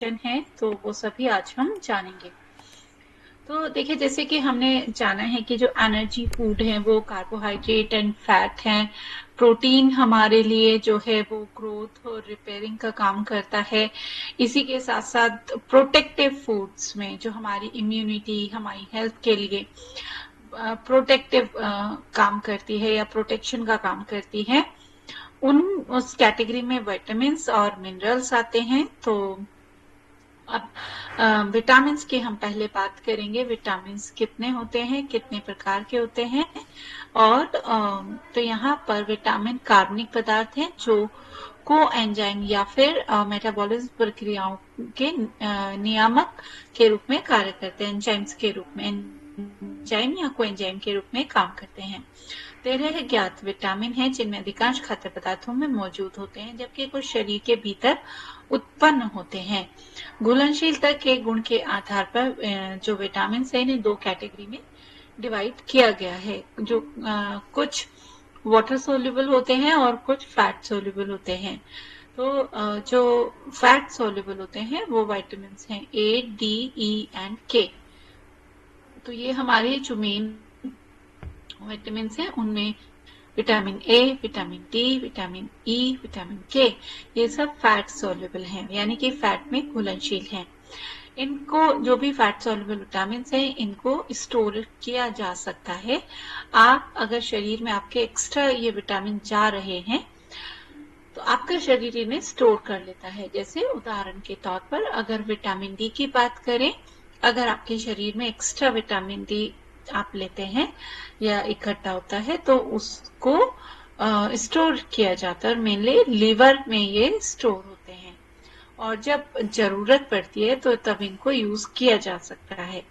है तो वो सभी आज हम जानेंगे। तो देखिए, जैसे कि हमने जाना है कि जो एनर्जी फूड है वो कार्बोहाइड्रेट एंड फैट हैं। प्रोटीन हमारे लिए जो है वो ग्रोथ और रिपेयरिंग का काम करता है। इसी के साथ साथ प्रोटेक्टिव फूड्स में जो हमारी इम्यूनिटी, हमारी हेल्थ के लिए प्रोटेक्टिव काम करती है या प्रोटेक्शन का काम करती है, उस कैटेगरी में विटामिन्स और मिनरल्स आते हैं। तो अब विटामिन्स की हम पहले बात करेंगे। विटामिन्स कितने होते हैं, कितने प्रकार के होते हैं। और तो यहाँ पर विटामिन कार्बनिक पदार्थ हैं जो को एंजाइम या फिर मेटाबॉलिज्म प्रक्रियाओं के नियामक के रूप में कार्य करते हैं। एंजाइम्स के रूप में, एंजाइम या कोएंजाइम के रूप में काम करते हैं। 13 ज्ञात विटामिन हैं जिनमें अधिकांश खाद्य पदार्थों में मौजूद होते हैं, जबकि कुछ शरीर के भीतर उत्पन्न होते हैं। घुलनशीलता के गुण के आधार पर जो विटामिन है इन्हें दो कैटेगरी में डिवाइड किया गया है। जो कुछ वाटर सोल्यूबल होते हैं और कुछ फैट सोल्यूबल होते हैं। तो जो फैट सोल्यूबल होते हैं वो विटामिन हैं ए, डी, ई एंड के। तो ये हमारे जो मेन विटामिन हैं उनमें vitamin A, vitamin D, vitamin E, vitamin के, ये सब फैट सोल्यूबल हैं, यानी कि फैट में घुलनशील हैं। इनको जो भी फैट सोल्यूबल विटामिन हैं इनको स्टोर किया जा सकता है। आप अगर शरीर में आपके एक्स्ट्रा ये विटामिन जा रहे हैं तो आपका शरीर इन्हें स्टोर कर लेता है। जैसे उदाहरण के तौर पर अगर विटामिन डी की बात करें, अगर आपके शरीर में एक्स्ट्रा विटामिन डी आप लेते हैं या इकट्ठा होता है तो उसको स्टोर किया जाता है और मेनली लीवर में ये स्टोर होते हैं और जब जरूरत पड़ती है तो तब इनको यूज किया जा सकता है।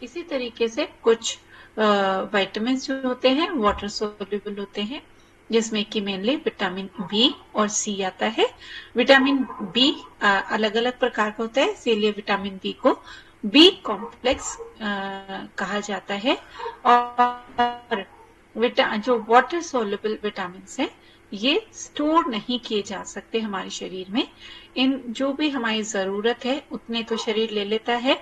इसी तरीके से कुछ विटामिन जो होते हैं वाटर सोल्यूबल होते हैं, जिसमें कि मेनली विटामिन बी और सी आता है। विटामिन बी अलग अलग प्रकार का होता है, इसीलिए विटामिन बी को बी कॉम्प्लेक्स कहा जाता है। और जो वाटर सोल्यूबल विटामिन है ये स्टोर नहीं किए जा सकते हमारे शरीर में। इन जो भी हमारी जरूरत है उतने तो शरीर ले लेता है,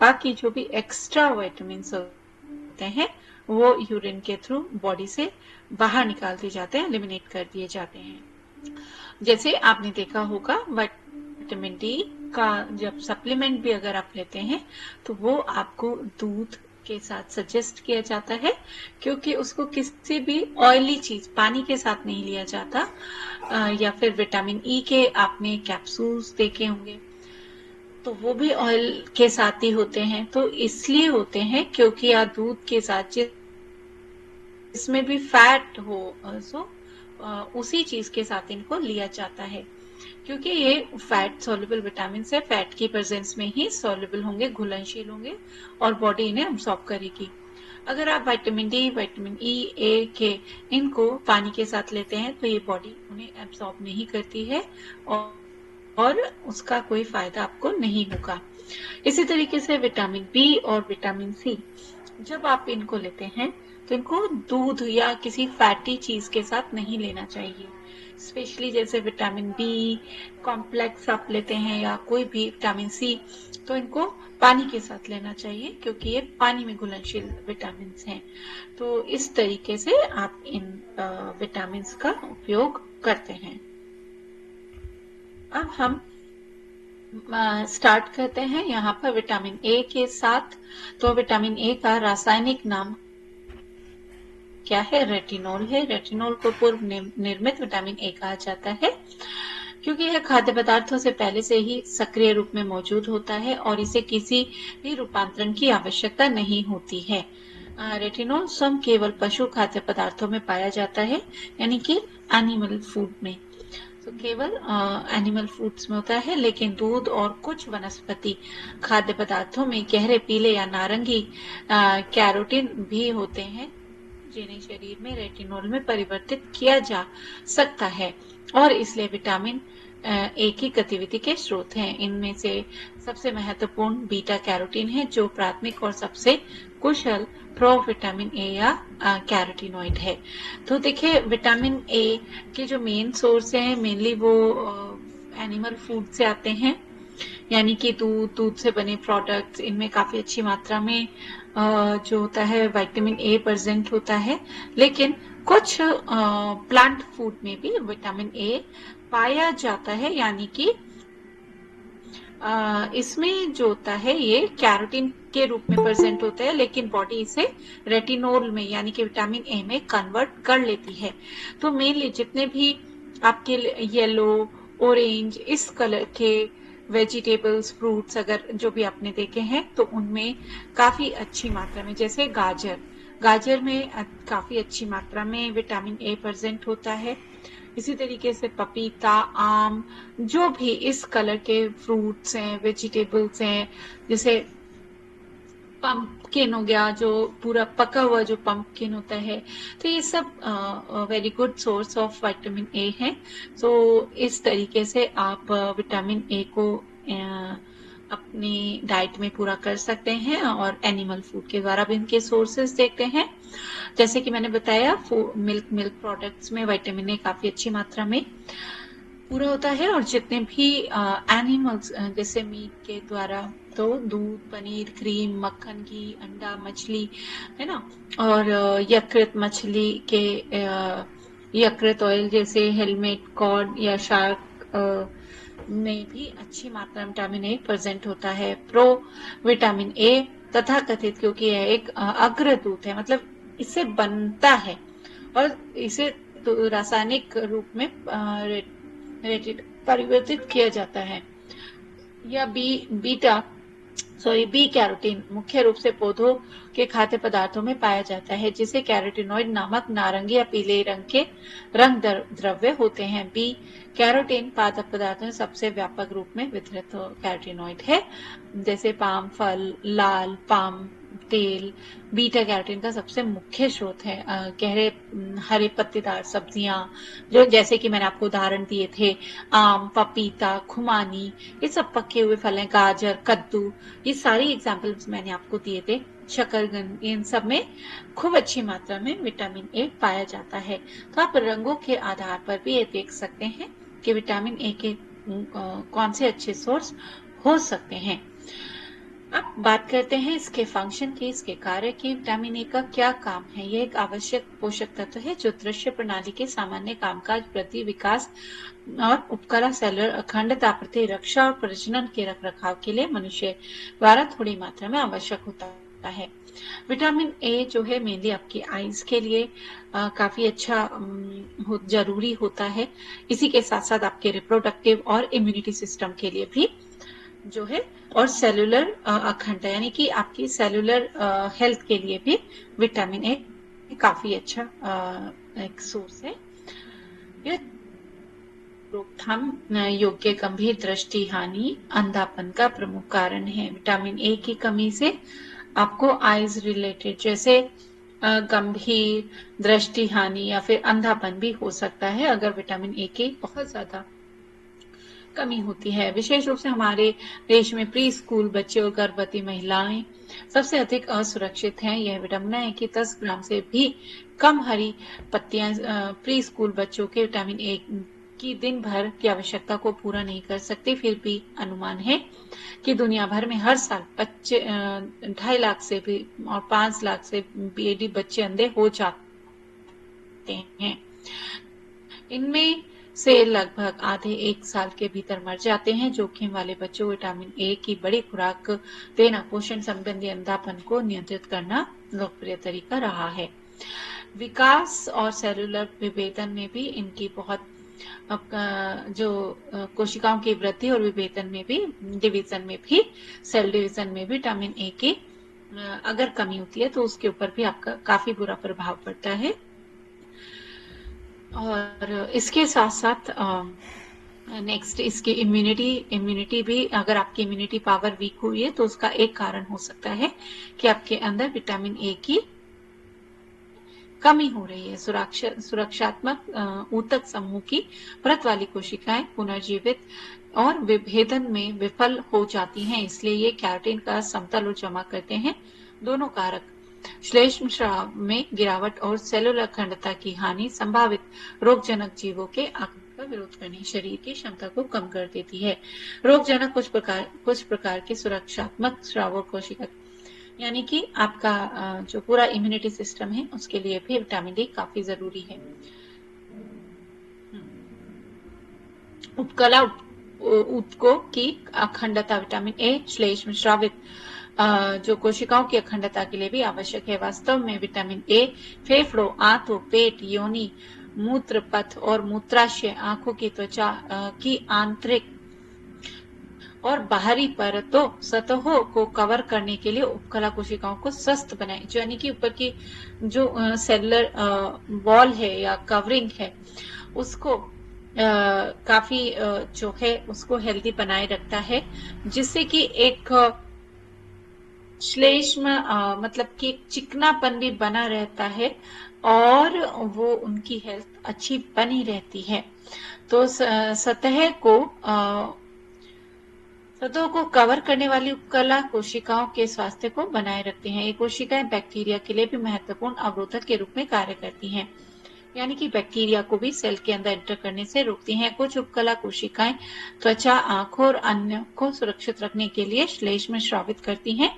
बाकी जो भी एक्स्ट्रा विटामिन होते हैं वो यूरिन के थ्रू बॉडी से बाहर निकाल दिए जाते हैं, एलिमिनेट कर दिए जाते हैं। जैसे आपने देखा होगा विटामिन डी का जब सप्लीमेंट भी अगर आप लेते हैं तो वो आपको दूध के साथ सजेस्ट किया जाता है, क्योंकि उसको किसी भी ऑयली चीज पानी के साथ नहीं लिया जाता। या फिर विटामिन ई के आपने कैप्सूल्स देखे होंगे तो वो भी ऑयल के साथ ही होते हैं। तो इसलिए होते हैं क्योंकि या दूध के साथ जिसमें भी फैट हो उसी चीज के साथ इनको लिया जाता है, क्योंकि ये फैट सोल्यूबल विटामिन से फैट की प्रेजेंस में ही सोल्यूबल होंगे, घुलनशील होंगे और बॉडी इन्हें अब्सॉर्ब करेगी। अगर आप विटामिन डी, विटामिन ई, ए के इनको पानी के साथ लेते हैं तो ये बॉडी उन्हें एब्सॉर्ब नहीं करती है और उसका कोई फायदा आपको नहीं होगा। इसी तरीके से विटामिन बी और विटामिन सी जब आप इनको लेते हैं तो इनको दूध या किसी फैटी चीज के साथ नहीं लेना चाहिए। स्पेशली जैसे विटामिन बी कॉम्प्लेक्स आप लेते हैं या कोई भी विटामिन सी, तो इनको पानी के साथ लेना चाहिए क्योंकि ये पानी में घुलनशील विटामिन हैं। तो इस तरीके से आप इन विटामिन का उपयोग करते हैं। अब हम स्टार्ट करते हैं यहाँ पर विटामिन ए के साथ। तो विटामिन ए का रासायनिक नाम क्या है? रेटिनॉल है। रेटिनॉल को पूर्व निर्मित विटामिन ए कहा जाता है क्योंकि यह खाद्य पदार्थों से पहले से ही सक्रिय रूप में मौजूद होता है और इसे किसी भी रूपांतरण की आवश्यकता नहीं होती है। रेटिनॉल स्वयं केवल पशु खाद्य पदार्थों में पाया जाता है, यानी कि एनिमल फूड में। तो केवल एनिमल फूड्स में होता है, लेकिन दूध और कुछ वनस्पति खाद्य पदार्थों में गहरे पीले या नारंगी कैरोटीन भी होते हैं जिन्हें शरीर में रेटिनॉल में परिवर्तित किया जा सकता है और इसलिए विटामिन ए की गतिविधि के स्रोत हैं। इनमें से सबसे महत्वपूर्ण बीटा कैरोटीन है जो प्राथमिक और सबसे कुशल प्रो विटामिन ए या कैरोटीनॉइड है। तो देखिए, विटामिन ए के जो मेन सोर्स हैं मेनली वो एनिमल फूड से आते हैं। यानी कि दूध से बने प्रोडक्ट्स, इनमें काफी अच्छी मात्रा में जो होता है विटामिन ए प्रेजेंट होता है। लेकिन कुछ प्लांट फूड में भी विटामिन ए पाया जाता है, यानी कि इसमें जो होता है ये कैरोटीन के रूप में प्रेजेंट होता है, लेकिन बॉडी इसे रेटिनोल में यानी कि विटामिन ए में कन्वर्ट कर लेती है। तो मेनली जितने भी आपके येलो, ऑरेंज इस कलर के वेजिटेबल्स, फ्रूट्स अगर जो भी आपने देखे हैं तो उनमें काफी अच्छी मात्रा में, जैसे गाजर में काफी अच्छी मात्रा में विटामिन ए प्रेजेंट होता है। इसी तरीके से पपीता, आम, जो भी इस कलर के फ्रूट्स हैं, वेजिटेबल्स हैं, जैसे पंपकिन हो गया, जो पूरा पका हुआ जो पंपकिन होता है, तो ये सब very good source of vitamin A है। तो इस तरीके से आप विटामिन ए को अपनी डाइट में पूरा कर सकते हैं, और एनिमल फूड के द्वारा भी इनके सोर्सेस देखते हैं। जैसे कि मैंने बताया, मिल्क प्रोडक्ट्स में विटामिन ए काफी अच्छी मात्रा में पूरा होता है, और जितने भी एनिमल्स जैसे मीट के द्वारा, तो दूध, पनीर, क्रीम, मक्खन, घी, अंडा, मछली, है ना, और यकृत मछली के यकृत ऑयल जैसे हेलमेट कॉड या शार्क में भी अच्छी मात्रा में विटामिन ए प्रेजेंट होता है। प्रो विटामिन ए तथा कथित, क्योंकि यह एक अग्रदूत है, मतलब इससे बनता है और इसे तो रासायनिक रूप में परिवर्तित किया जाता है। या बी कैरोटीन मुख्य रूप से पौधों के खाद्य पदार्थों में पाया जाता है, जिसे कैरोटीनॉइड नामक नारंगी या पीले रंग के रंग द्रव्य होते हैं। बी कैरोटीन पादप पदार्थों में सबसे व्यापक रूप में वितरित कैरोटीनॉइड है, जैसे पाम फल, लाल पाम तेल बीटा कैरोटीन का सबसे मुख्य स्रोत है। गहरे हरे पत्तेदार सब्जियां, जो जैसे कि मैंने आपको उदाहरण दिए थे, आम, पपीता, खुमानी, ये सब पके हुए फल हैं, गाजर, कद्दू, ये सारी एग्जाम्पल्स मैंने आपको दिए थे, शकरकंद, इन सब में खूब अच्छी मात्रा में विटामिन ए पाया जाता है। तो आप रंगों के आधार पर भी ये देख सकते हैं कि विटामिन ए के कौन से अच्छे सोर्स हो सकते हैं। अब बात करते हैं इसके फंक्शन की, इसके कार्य की। विटामिन ए का क्या काम है? यह एक आवश्यक पोषक तत्व है जो दृश्य प्रणाली के सामान्य कामकाज, वृद्धि, विकास और उपकला, सेलुलर अखंडता, प्रतिरक्षा और प्रजनन के रखरखाव के लिए मनुष्य द्वारा थोड़ी मात्रा में आवश्यक होता है। विटामिन ए जो है मेनली आपकी आईज के लिए काफी अच्छा जरूरी होता है। इसी के साथ साथ आपके रिप्रोडक्टिव और इम्यूनिटी सिस्टम के लिए भी जो है, और सेलुलर अखंडता यानी कि आपकी सेलुलर हेल्थ के लिए भी विटामिन ए काफी अच्छा एक सोर्स है। यह रोकथाम योग्य गंभीर दृष्टि हानि, अंधापन का प्रमुख कारण है। विटामिन ए की कमी से आपको आईज रिलेटेड जैसे गंभीर दृष्टि हानि या फिर अंधापन भी हो सकता है, अगर विटामिन ए की बहुत ज्यादा कमी होती है। विशेष रूप से हमारे देश में प्री स्कूल बच्चे और गर्भवती महिलाएं सबसे अधिक असुरक्षित हैं। यह विडंबना है कि 10 ग्राम से भी कम हरी पत्तियां प्री स्कूल बच्चों के विटामिन ए की दिन भर की आवश्यकता को पूरा नहीं कर सकती। फिर भी अनुमान है कि दुनिया भर में हर साल 2.5 लाख से भी और 5 लाख से बीएडी बच्चे अंधे हो जाते हैं। इनमें से लगभग आधे 1 साल के भीतर मर जाते हैं। जोखिम वाले बच्चों को विटामिन ए की बड़ी खुराक देना पोषण संबंधी अंधापन को नियंत्रित करना लोकप्रिय तरीका रहा है। विकास और सेलुलर विभेदन में भी इनकी बहुत जो कोशिकाओं की वृद्धि और विभेदन में भी, डिवीजन में भी, सेल डिवीजन में भी विटामिन ए की अगर कमी होती है तो उसके ऊपर भी आपका काफी बुरा प्रभाव पड़ता है। और इसके साथ साथ नेक्स्ट इसकी इम्यूनिटी भी, अगर आपकी इम्यूनिटी पावर वीक हुई है तो उसका एक कारण हो सकता है कि आपके अंदर विटामिन ए की कमी हो रही है। सुरक्षात्मक ऊतक समूह की परत वाली कोशिकाएं पुनर्जीवित और विभेदन में विफल हो जाती हैं, इसलिए ये कैरोटीन का समतल और जमा करते हैं। दोनों कारक श्लेष्म स्राव में गिरावट और सेलुलर अखंडता की हानि संभावित रोगजनक जीवों के का विरोध करने शरीर की क्षमता को कम कर देती है। रोगजनक कुछ प्रकार के सुरक्षात्मक स्राव कोशिका, यानी कि आपका जो पूरा इम्यूनिटी सिस्टम है उसके लिए भी विटामिन डी काफी जरूरी है। उपकला ऊतकों की अखंडता, विटामिन ए श्लेष्म स्रावित जो कोशिकाओं की अखंडता के लिए भी आवश्यक है। वास्तव में विटामिन ए फेफड़ों, आंतों, पेट, योनि, मूत्र पथ और मूत्राशय, आंखों की त्वचा की आंतरिक और बाहरी परतों सतहों को कवर करने के लिए उपकला कोशिकाओं को स्वस्थ बनाए, यानी कि ऊपर की जो सेलुलर वॉल है या कवरिंग है उसको काफी जो है उसको हेल्दी बनाए रखता है, जिससे कि एक श्लेष्म मतलब कि चिकनापन भी बना रहता है और वो उनकी हेल्थ अच्छी बनी रहती है। तो सतहों को कवर करने वाली उपकला कोशिकाओं के स्वास्थ्य को बनाए रखती हैं। ये कोशिकाएं बैक्टीरिया के लिए भी महत्वपूर्ण अवरोधक के रूप में कार्य करती हैं, यानी कि बैक्टीरिया को भी सेल के अंदर एंटर करने से रोकती हैं। कुछ उपकला कोशिकाएं त्वचा, आंखों और अन्य को सुरक्षित रखने के लिए श्लेष्म स्रावित करती हैं।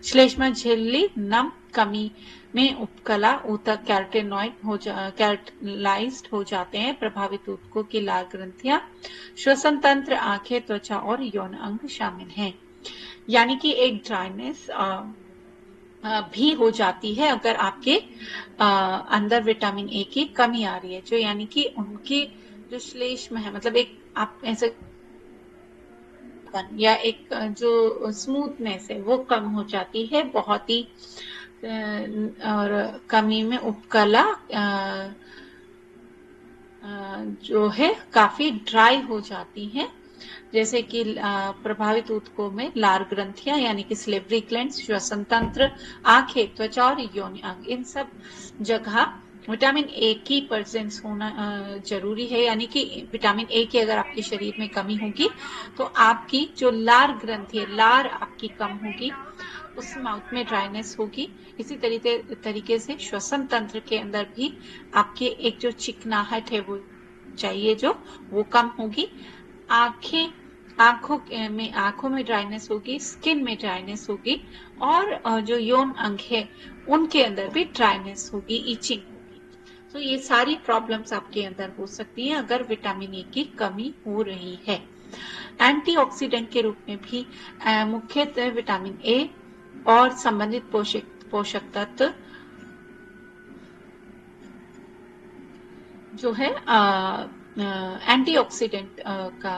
श्लेष्म झिल्ली नम कमी में उपकला ऊतक कैरटलाइज्ड हो जाते हैं। प्रभावित ऊतकों की लाल ग्रंथियां, श्वसन तंत्र, आंखें, त्वचा और यौन अंग शामिल हैं। यानी कि एक ड्राइनेस भी हो जाती है अगर आपके अंदर विटामिन ए की कमी आ रही है, जो यानी कि उनकी जो श्लेष्म है, मतलब एक आप ऐसे या एक जो स्मूथनेस है वो कम हो जाती है बहुत ही। और कमी में उपकला जो है काफी ड्राई हो जाती है, जैसे कि प्रभावित ऊतकों में लार ग्रंथियां यानी कि सिलेवरी ग्लैंड्स, श्वसन तंत्र, आंखें, त्वचा और योनि अंग, इन सब जगह विटामिन ए की प्रेजेंस होना जरूरी है। यानी कि विटामिन ए की अगर आपके शरीर में कमी होगी तो आपकी जो लार ग्रंथि है, लार आपकी कम होगी, उस माउथ में ड्राइनेस होगी। इसी तरीके से श्वसन तंत्र के अंदर भी आपके एक जो चिकनाहट है वो चाहिए जो वो कम होगी। आंखों में ड्राइनेस होगी, स्किन में ड्राइनेस होगी और जो यौन अंग है उनके अंदर भी ड्राइनेस होगी, इचिंग होगी। तो ये सारी प्रॉब्लम्स आपके अंदर हो सकती हैं अगर विटामिन ए की कमी हो रही है। एंटीऑक्सीडेंट के रूप में भी मुख्यतः विटामिन ए और संबंधित पोषक तत्व जो है एंटीऑक्सीडेंट का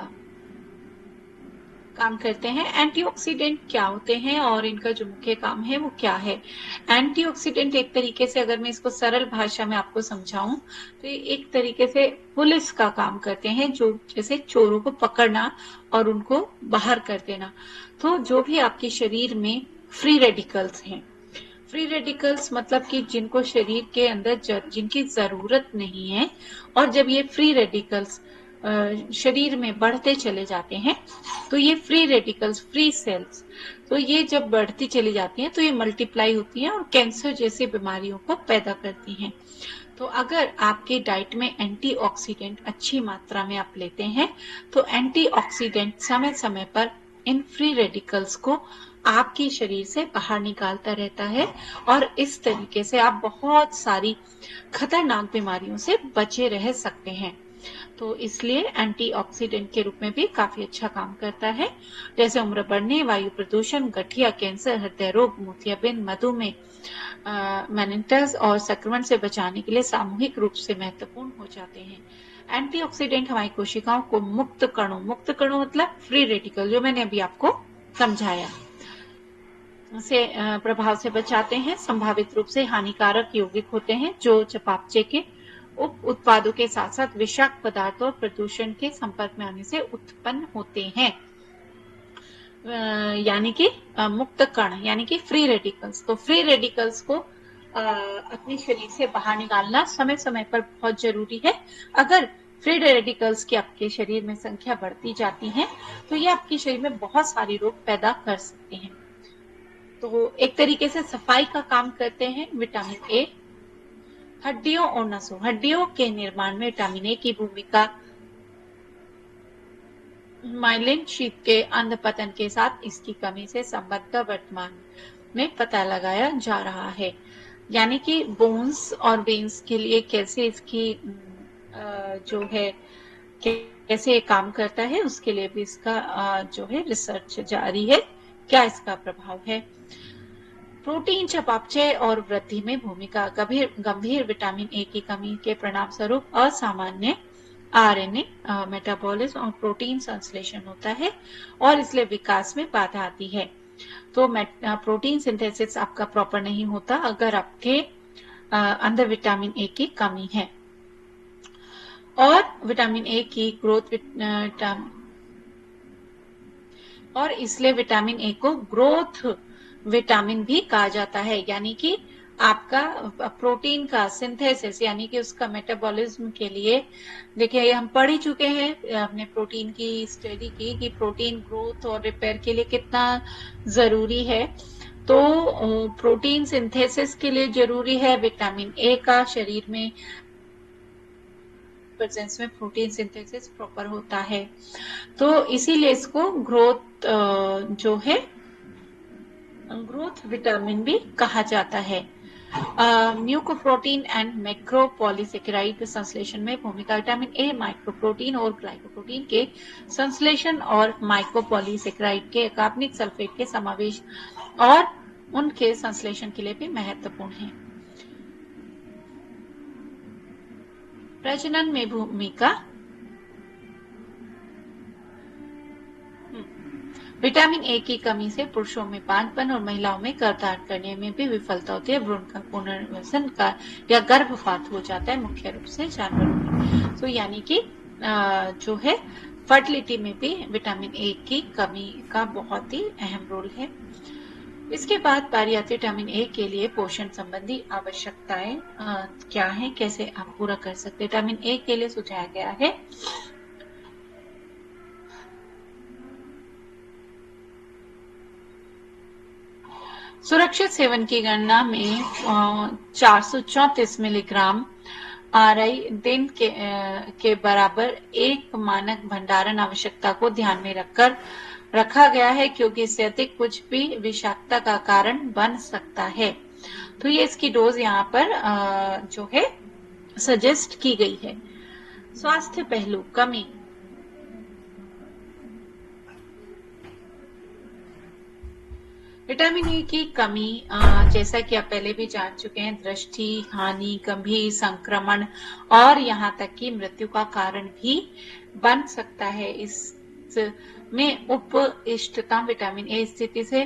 काम करते हैं। एंटीऑक्सीडेंट क्या होते हैं और इनका जो मुख्य काम है वो क्या है? एंटीऑक्सीडेंट एक तरीके से अगर मैं इसको सरल भाषा में आपको समझाऊं तो ये एक तरीके से पुलिस का काम करते हैं, जो जैसे चोरों को पकड़ना और उनको बाहर कर देना। तो जो भी आपके शरीर में फ्री रेडिकल्स हैं, फ्री रेडिकल्स मतलब कि जिनको शरीर के अंदर जिनकी जरूरत नहीं है, और जब ये फ्री रेडिकल्स शरीर में बढ़ते चले जाते हैं तो ये फ्री रेडिकल्स, फ्री सेल्स, तो ये जब बढ़ती चली जाती हैं तो ये मल्टीप्लाई होती हैं और कैंसर जैसी बीमारियों को पैदा करती हैं। तो अगर आपके डाइट में एंटीऑक्सीडेंट अच्छी मात्रा में आप लेते हैं तो एंटीऑक्सीडेंट समय समय पर इन फ्री रेडिकल्स को आपके शरीर से बाहर निकालता रहता है और इस तरीके से आप बहुत सारी खतरनाक बीमारियों से बचे रह सकते हैं। तो इसलिए एंटीऑक्सीडेंट के रूप में भी काफी अच्छा काम करता है, जैसे उम्र बढ़ने, वायु प्रदूषण, गठिया, कैंसर, हृदय रोग, मोतियाबिंद, मधुमेह, मेनिंटस और संक्रमण से बचाने के लिए सामूहिक रूप से महत्वपूर्ण हो जाते हैं। एंटीऑक्सीडेंट हमारी कोशिकाओं को मुक्त कणों मतलब फ्री रेडिकल, जो मैंने अभी आपको समझाया, से प्रभाव से बचाते हैं। संभावित रूप से हानिकारक यौगिक होते हैं जो चयापचय के उप उत्पादों के साथ साथ विषाक्त पदार्थों और प्रदूषण के संपर्क में आने से उत्पन्न होते हैं। यानी कि मुक्त कण यानी कि फ्री रेडिकल्स। तो फ्री रेडिकल्स को अपने शरीर से बाहर निकालना समय समय पर बहुत जरूरी है। अगर फ्री रेडिकल्स की आपके शरीर में संख्या बढ़ती जाती है तो ये आपके शरीर में बहुत सारे रोग पैदा कर सकते हैं। तो एक तरीके से सफाई का काम करते हैं विटामिन ए। हड्डियों और नसों, हड्डियों के निर्माण में विटामिन ए की भूमिका माइलिन शीत के अंधपतन के साथ इसकी कमी से संबंध का वर्तमान में पता लगाया जा रहा है। यानी कि बोन्स और वेन्स के लिए कैसे इसकी जो है कैसे ये काम करता है, उसके लिए भी इसका जो है रिसर्च जारी है। क्या इसका प्रभाव है? प्रोटीन चयापचय और वृद्धि में भूमिका। गंभीर विटामिन ए की कमी के परिणाम स्वरूप असामान्य आरएनए मेटाबॉलिज्म और प्रोटीन संश्लेषण होता है और इसलिए विकास में बाधा आती है। तो प्रोटीन सिंथेसिस आपका प्रॉपर नहीं होता अगर आपके अंदर विटामिन ए की कमी है। और विटामिन ए की ग्रोथ और इसलिए विटामिन ए को ग्रोथ विटामिन भी कहा जाता है। यानी कि आपका प्रोटीन का सिंथेसिस यानी कि उसका मेटाबॉलिज्म के लिए, देखिए हम पढ़ ही चुके हैं, हमने प्रोटीन की स्टडी की कि प्रोटीन ग्रोथ और रिपेयर के लिए कितना जरूरी है। तो प्रोटीन सिंथेसिस के लिए जरूरी है विटामिन ए का शरीर में प्रेजेंस में प्रोटीन सिंथेसिस प्रॉपर होता है। तो इसीलिए इसको ग्रोथ जो है ग्रोथ विटामिन भी कहा जाता है। म्यूकोप्रोटीन एंड मैक्रोपॉलीसेकेराइड संश्लेषण में भूमिका। विटामिन ए माइक्रोप्रोटीन और ग्लाइकोप्रोटीन के संश्लेषण और माइक्रोपॉलीसेकेराइड के कार्बनिक सल्फेट के समावेश और उनके संश्लेषण के लिए भी महत्वपूर्ण है। प्रजनन में भूमिका। विटामिन ए की कमी से पुरुषों में पानपन और महिलाओं में गर्भाधारण करने में भी विफलता होती है। भ्रूण का पुनर्वसन का या गर्भपात हो जाता है मुख्य रूप से जानवरों में। तो यानी कि जो है फर्टिलिटी में भी विटामिन ए की कमी का बहुत ही अहम रोल है। इसके बाद बारी आती है विटामिन ए के लिए पोषण संबंधी आवश्यकताएं क्या है, कैसे आप पूरा कर सकते हैं। विटामिन ए के लिए सुझाया गया है सुरक्षित सेवन की गणना में 434 मिलीग्राम आरआई दिन के बराबर एक मानक भंडारण आवश्यकता को ध्यान में रखकर रखा गया है, क्योंकि इससे अधिक कुछ भी विषाक्तता का कारण बन सकता है। तो ये इसकी डोज यहाँ पर जो है सजेस्ट की गई है। स्वास्थ्य पहलू कमी। विटामिन ए की कमी जैसा कि आप पहले भी जान चुके हैं, दृष्टि हानि, गंभीर संक्रमण और यहाँ तक कि मृत्यु का कारण भी बन सकता है। इसमें उप इष्टतम विटामिन ए स्थिति से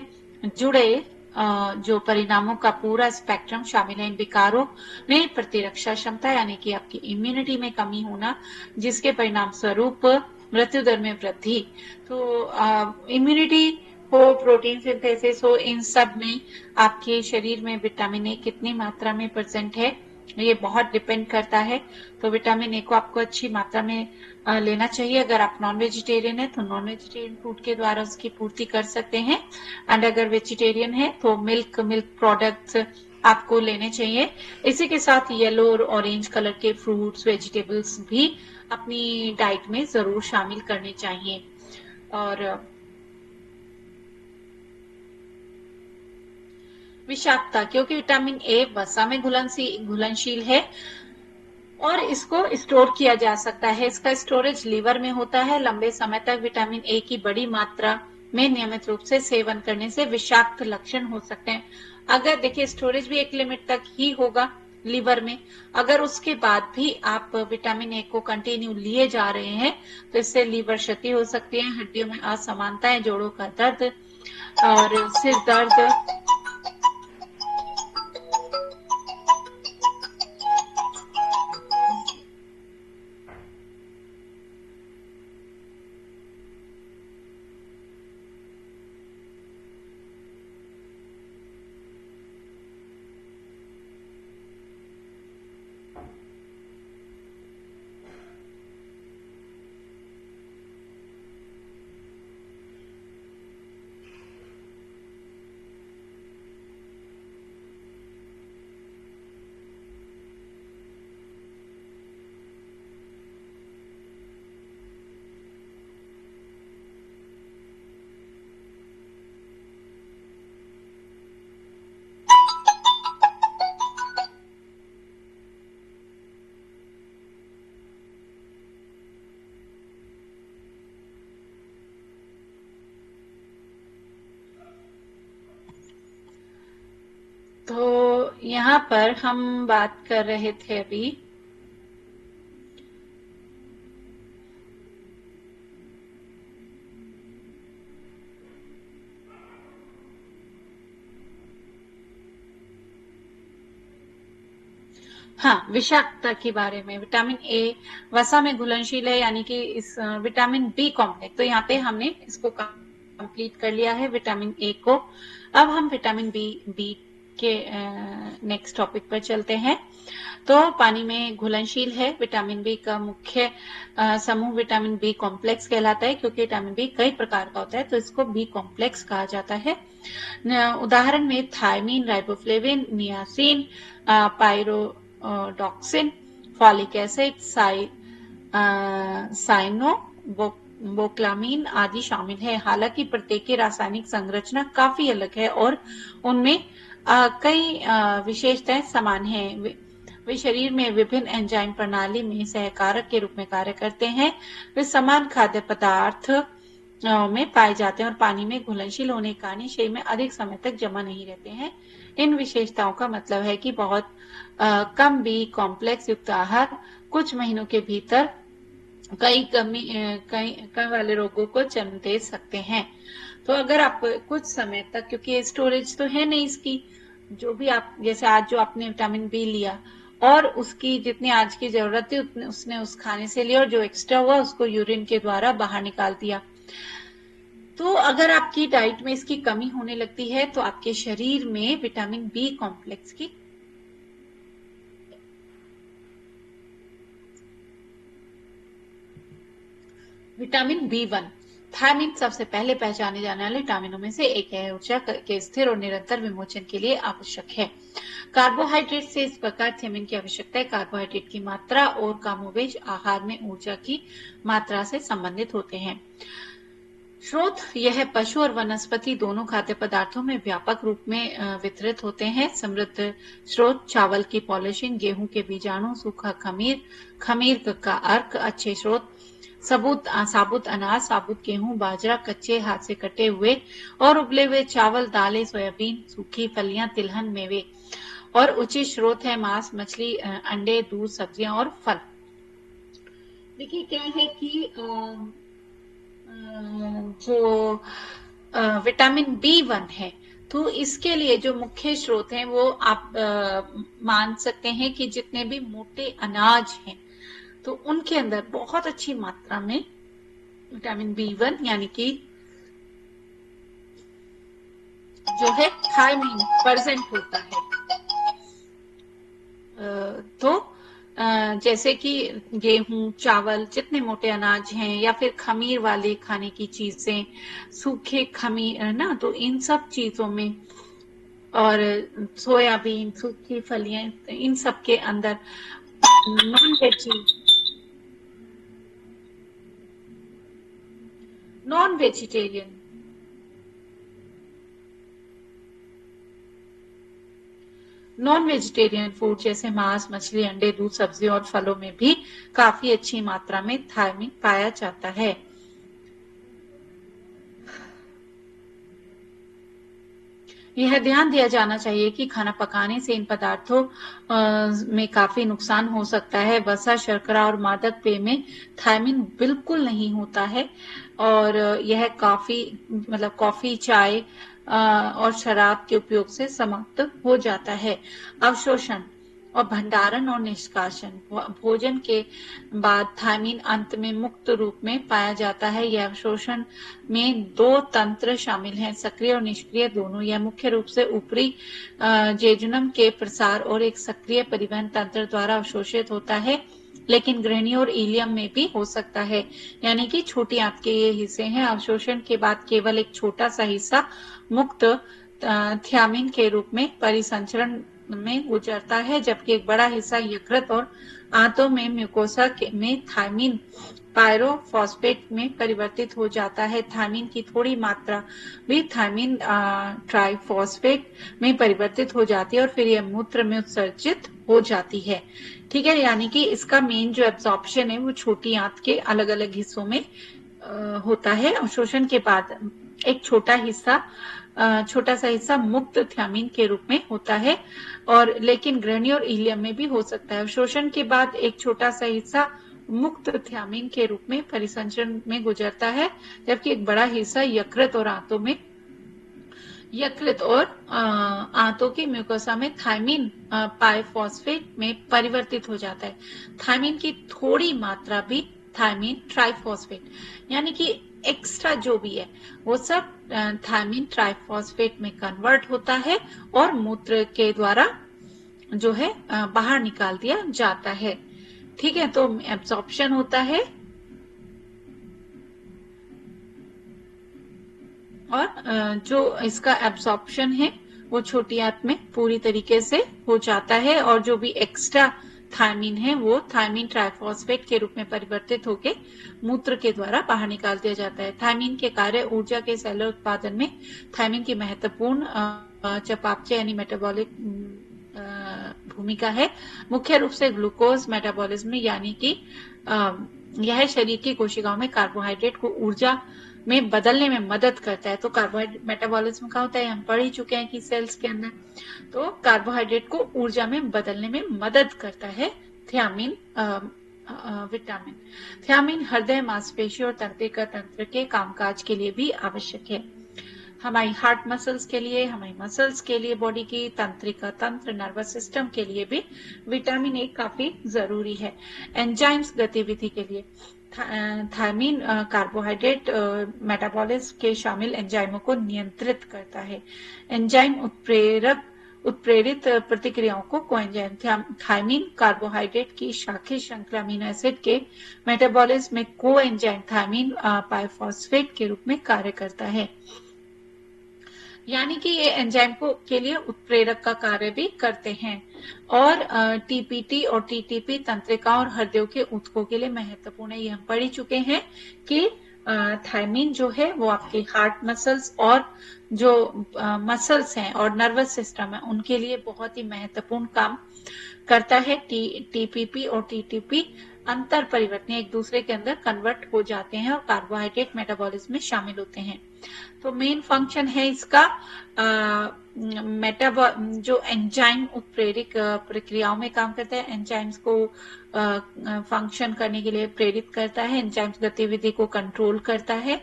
जुड़े जो परिणामों का पूरा स्पेक्ट्रम शामिल है। इन विकारों में प्रतिरक्षा क्षमता यानी कि आपकी इम्यूनिटी में कमी होना, जिसके परिणाम स्वरूप मृत्यु दर में वृद्धि। तो इम्यूनिटी हो, प्रोटीन सिंथेसिस हो, इन सब में आपके शरीर में विटामिन ए कितनी मात्रा में प्रेजेंट है ये बहुत डिपेंड करता है। तो विटामिन ए को आपको अच्छी मात्रा में लेना चाहिए। अगर आप नॉन वेजिटेरियन है तो नॉन वेजिटेरियन फूड के द्वारा उसकी पूर्ति कर सकते हैं, एंड अगर वेजिटेरियन है तो मिल्क प्रोडक्ट्स आपको लेने चाहिए। इसी के साथ येलो और ऑरेंज कलर के फ्रूट्स वेजिटेबल्स भी अपनी डाइट में जरूर शामिल करने चाहिए। और विषाक्तता, क्योंकि विटामिन ए वसा में घुलनशील है और इसको स्टोर किया जा सकता है। इसका स्टोरेज लीवर में होता है। लंबे समय तक विटामिन ए की बड़ी मात्रा में नियमित रूप से सेवन करने से विषाक्त लक्षण हो सकते हैं। अगर देखिए स्टोरेज भी एक लिमिट तक ही होगा लीवर में, अगर उसके बाद भी आप विटामिन ए को कंटिन्यू लिए जा रहे हैं तो इससे लीवर क्षति हो सकती है, हड्डियों में असमानताएं, जोड़ों का दर्द और सिर दर्द। यहाँ पर हम बात कर रहे थे अभी हाँ, विषाक्तता के बारे में। विटामिन ए वसा में घुलनशील है, यानी कि इस विटामिन बी कॉम्प्लेक्स, तो यहाँ पे हमने इसको कंप्लीट कर लिया है विटामिन ए को। अब हम विटामिन बी के नेक्स्ट टॉपिक पर चलते हैं। तो पानी में घुलनशील है। विटामिन बी का मुख्य समूह विटामिन बी कॉम्प्लेक्स कहलाता है, क्योंकि विटामिन बी कई प्रकार का होता है, तो इसको बी कॉम्प्लेक्स कहा जाता है। उदाहरण में thiamine, riboflavin, niacin, pyridoxine, folic acid, cyanocobalamin आदि शामिल है। हालांकि प्रत्येक की रासायनिक संरचना काफी अलग है और उनमें कई विशेषताएं समान हैं। वे शरीर में विभिन्न एंजाइम प्रणाली में सहकारक के रूप में कार्य करते हैं। वे समान खाद्य पदार्थ में पाए जाते हैं और पानी में घुलनशील होने के कारण शरीर में अधिक समय तक जमा नहीं रहते हैं। इन विशेषताओं का मतलब है कि बहुत कम बी कॉम्प्लेक्स युक्त आहार कुछ महीनों के भीतर कई वाले रोगों को जन्म दे सकते हैं। तो अगर आप कुछ समय तक, क्योंकि स्टोरेज तो है नहीं इसकी, जो भी आप जैसे आज जो आपने विटामिन बी लिया और उसकी जितनी आज की जरूरत थी उतने उसने उस खाने से लिया और जो एक्स्ट्रा हुआ उसको यूरिन के द्वारा बाहर निकाल दिया। तो अगर आपकी डाइट में इसकी कमी होने लगती है तो आपके शरीर में विटामिन बी कॉम्प्लेक्स की विटामिन बी1 थायमिन सबसे पहले पहचाने जाने वाले विटामिनों में से एक है। ऊर्जा के स्थिर और निरंतर विमोचन के लिए आवश्यक है। कार्बोहाइड्रेट से इस प्रकार थायमिन की आवश्यकता है। कार्बोहाइड्रेट की मात्रा और कमोबेश आहार में ऊर्जा की मात्रा से संबंधित होते हैं। स्रोत यह पशु और वनस्पति दोनों खाद्य पदार्थों में व्यापक रूप में वितरित होते हैं। समृद्ध स्रोत चावल की पॉलिशिंग, गेहूं के बीजाणु, सूखा खमीर का अर्क। अच्छे स्रोत साबुत अनाज, साबुत गेहूं, बाजरा, कच्चे हाथ से कटे हुए और उबले हुए चावल, दालें, सोयाबीन, सूखी फलियां, तिलहन, मेवे। और उचित स्रोत है मांस, मछली, अंडे, दूध, सब्जियां और फल। देखिए क्या है कि जो विटामिन बी1 है, तो इसके लिए जो मुख्य स्रोत हैं वो आप मान सकते हैं कि जितने भी मोटे अनाज हैं तो उनके अंदर बहुत अच्छी मात्रा में विटामिन बी1 यानी कि जो है थायमीन प्रेजेंट होता है। तो जैसे कि गेहूं, चावल, जितने मोटे अनाज हैं या फिर खमीर वाले खाने की चीजें, सूखे खमीर ना, तो इन सब चीजों में और सोयाबीन, सूखी फलियां, इन सब के अंदर नॉन वेजिटेरियन फूड जैसे मांस, मछली, अंडे, दूध, सब्जियों और फलों में भी काफी अच्छी मात्रा में थायमीन पाया जाता है। यह ध्यान दिया जाना चाहिए कि खाना पकाने से इन पदार्थों में काफी नुकसान हो सकता है। वसा, शर्करा और मादक पेय में थायमीन बिल्कुल नहीं होता है और यह कॉफी, चाय और शराब के उपयोग से समाप्त हो जाता है। अवशोषण और भंडारण और निष्कासन, भोजन के बाद थायमीन अंत में मुक्त रूप में पाया जाता है। यह अवशोषण में दो तंत्र शामिल हैं, सक्रिय और निष्क्रिय दोनों। यह मुख्य रूप से ऊपरी जेजुनम के प्रसार और एक सक्रिय परिवहन तंत्र द्वारा अवशोषित होता है, लेकिन ग्रहणी और इलियम में भी हो सकता है, यानी कि छोटी आंत के ये हिस्से हैं। अवशोषण के बाद केवल एक छोटा सा हिस्सा मुक्त थायमीन के रूप में परिसंचरण में गुजरता है, जबकि एक बड़ा हिस्सा यकृत और आंतों में म्यूकोसा में थायमीन पायरोफॉस्फेट में परिवर्तित हो जाता है। थायमीन की थोड़ी मात्रा भी थायमीन ट्राइफॉस्फेट में परिवर्तित हो जाती है और फिर यह मूत्र में उत्सर्जित हो जाती है। ठीक है, यानी कि इसका मेन जो एब्जॉर्प्शन है वो छोटी आंत के अलग अलग हिस्सों में होता है। अवशोषण के बाद एक छोटा सा हिस्सा मुक्त थियामिन के रूप में होता है, और लेकिन ग्रहणी और इलियम में भी हो सकता है। शोषण के बाद एक छोटा सा हिस्सा मुक्त थियामिन के रूप में परिसंचरण में गुजरता है, जबकि एक बड़ा हिस्सा यकृत और आंतों की म्यूकोसा में थायमिन पाइफॉस्फेट में परिवर्तित हो जाता है। थायमिन की थोड़ी मात्रा भी थायमिन ट्राइफॉस्फेट, यानी कि एक्स्ट्रा जो भी है वो सब थायमिन ट्राइफॉस्फेट में कन्वर्ट होता है और मूत्र के द्वारा जो है बाहर निकाल दिया जाता है। ठीक है, तो एब्जॉर्प्शन होता है और जो इसका एब्जॉर्प्शन है वो छोटी आंत में पूरी तरीके से हो जाता है, और जो भी एक्स्ट्रा थायमिन है वो थायमिन ट्राइफॉस्फेट के रूप में परिवर्तित होकर मूत्र के द्वारा बाहर निकाल दिया जाता है। थायमिन के कार्य ऊर्जा के सेलुलर उत्पादन में थायमिन की महत्वपूर्ण चयापचय यानी मेटाबॉलिक भूमिका है। मुख्य रूप से ग्लूकोज मेटाबॉलिज्म यानी कि यह शरीर की कोशिकाओं में कार्बोहाइड्रेट को ऊर्जा में बदलने में मदद करता है। तो कार्बोहाइड्रेट मेटाबॉलिज्म का होता है, हम पढ़ ही चुके हैं कि सेल्स के अंदर, तो कार्बोहाइड्रेट को ऊर्जा में बदलने में मदद करता है थियामिन विटामिन। थियामिन हृदय, मांसपेशी और तंत्रिका तंत्र के कामकाज के लिए भी आवश्यक है। हमारी हार्ट मसल्स के लिए, हमारी मसल्स के लिए, बॉडी की तंत्रिका तंत्र, नर्वस सिस्टम के लिए भी विटामिन ए काफी जरूरी है। एंजाइम्स गतिविधि के लिए थायमिन कार्बोहाइड्रेट मेटाबॉलिज्म के शामिल एंजाइमों को नियंत्रित करता है। एंजाइम उत्प्रेरित प्रतिक्रियाओं को कोएंजाइम। थायमिन कार्बोहाइड्रेट की शाखीय श्रृंखला अमीनो एसिड के मेटाबॉलिज्म में कोएंजाइम थायमिन पाइफॉस्फेट के रूप में कार्य करता है, यानी कि ये एंजाइम के लिए उत्प्रेरक का कार्य भी करते हैं। और टीपीटी और टीटीपी तंत्रिका और हृदयों के ऊतकों के लिए महत्वपूर्ण है। ये हम पढ़ ही चुके हैं कि थायमिन जो है वो आपके हार्ट मसल्स और जो मसल्स हैं और नर्वस सिस्टम है उनके लिए बहुत ही महत्वपूर्ण काम करता है। टीपीपी और टीटीपी अंतर परिवर्तन एक दूसरे के अंदर कन्वर्ट हो जाते हैं और कार्बोहाइड्रेट मेटाबॉलिज्म में शामिल होते हैं। तो मेन फंक्शन है इसका जो एंजाइम उत्प्रेरक प्रक्रियाओं में काम करता है, एंजाइम्स को फंक्शन करने के लिए प्रेरित करता है, एंजाइम्स गतिविधि को कंट्रोल करता है,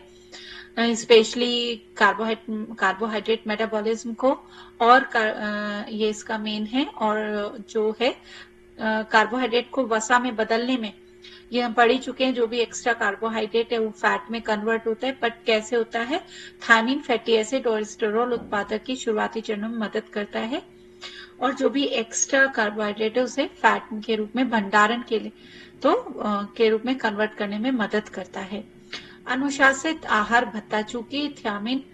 स्पेशली कार्बोहाइड्रेट मेटाबॉलिज्म को, और ये इसका मेन है। और जो है कार्बोहाइड्रेट को वसा में बदलने में, ये हम पढ़ ही चुके हैं, जो भी एक्स्ट्रा कार्बोहाइड्रेट है वो फैट में कन्वर्ट होता है, बट कैसे होता है? थायमिन फैटी एसिड और स्टेरोल उत्पादक की शुरुआती चरणों में मदद करता है, और जो भी एक्स्ट्रा कार्बोहाइड्रेट है उसे फैट के रूप में भंडारण के लिए के रूप में कन्वर्ट करने में मदद करता है। अनुशासित आहार भत्ता, चूंकि थियामिन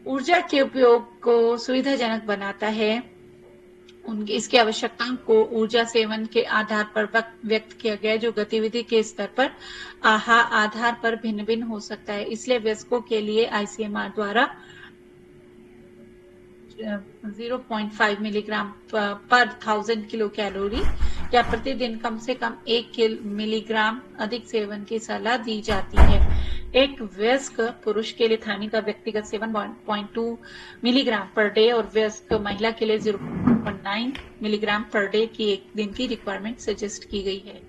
ऊर्जा के उपयोग को सुविधाजनक बनाता है, इसकी आवश्यकताओं को ऊर्जा सेवन के आधार पर व्यक्त किया गया है, जो गतिविधि के स्तर पर आधार पर भिन्न भिन्न हो सकता है। इसलिए वयस्कों के लिए आईसीएमआर द्वारा 0.5 मिलीग्राम पर 1000 किलो कैलोरी या प्रतिदिन कम से कम 1 मिलीग्राम अधिक सेवन की सलाह दी जाती है। एक वयस्क पुरुष के लिए थायमिन का व्यक्तिगत सेवन 1.2 मिलीग्राम पर डे और वयस्क महिला के लिए 0.9 मिलीग्राम पर डे की एक दिन की रिक्वायरमेंट सजेस्ट की गई है।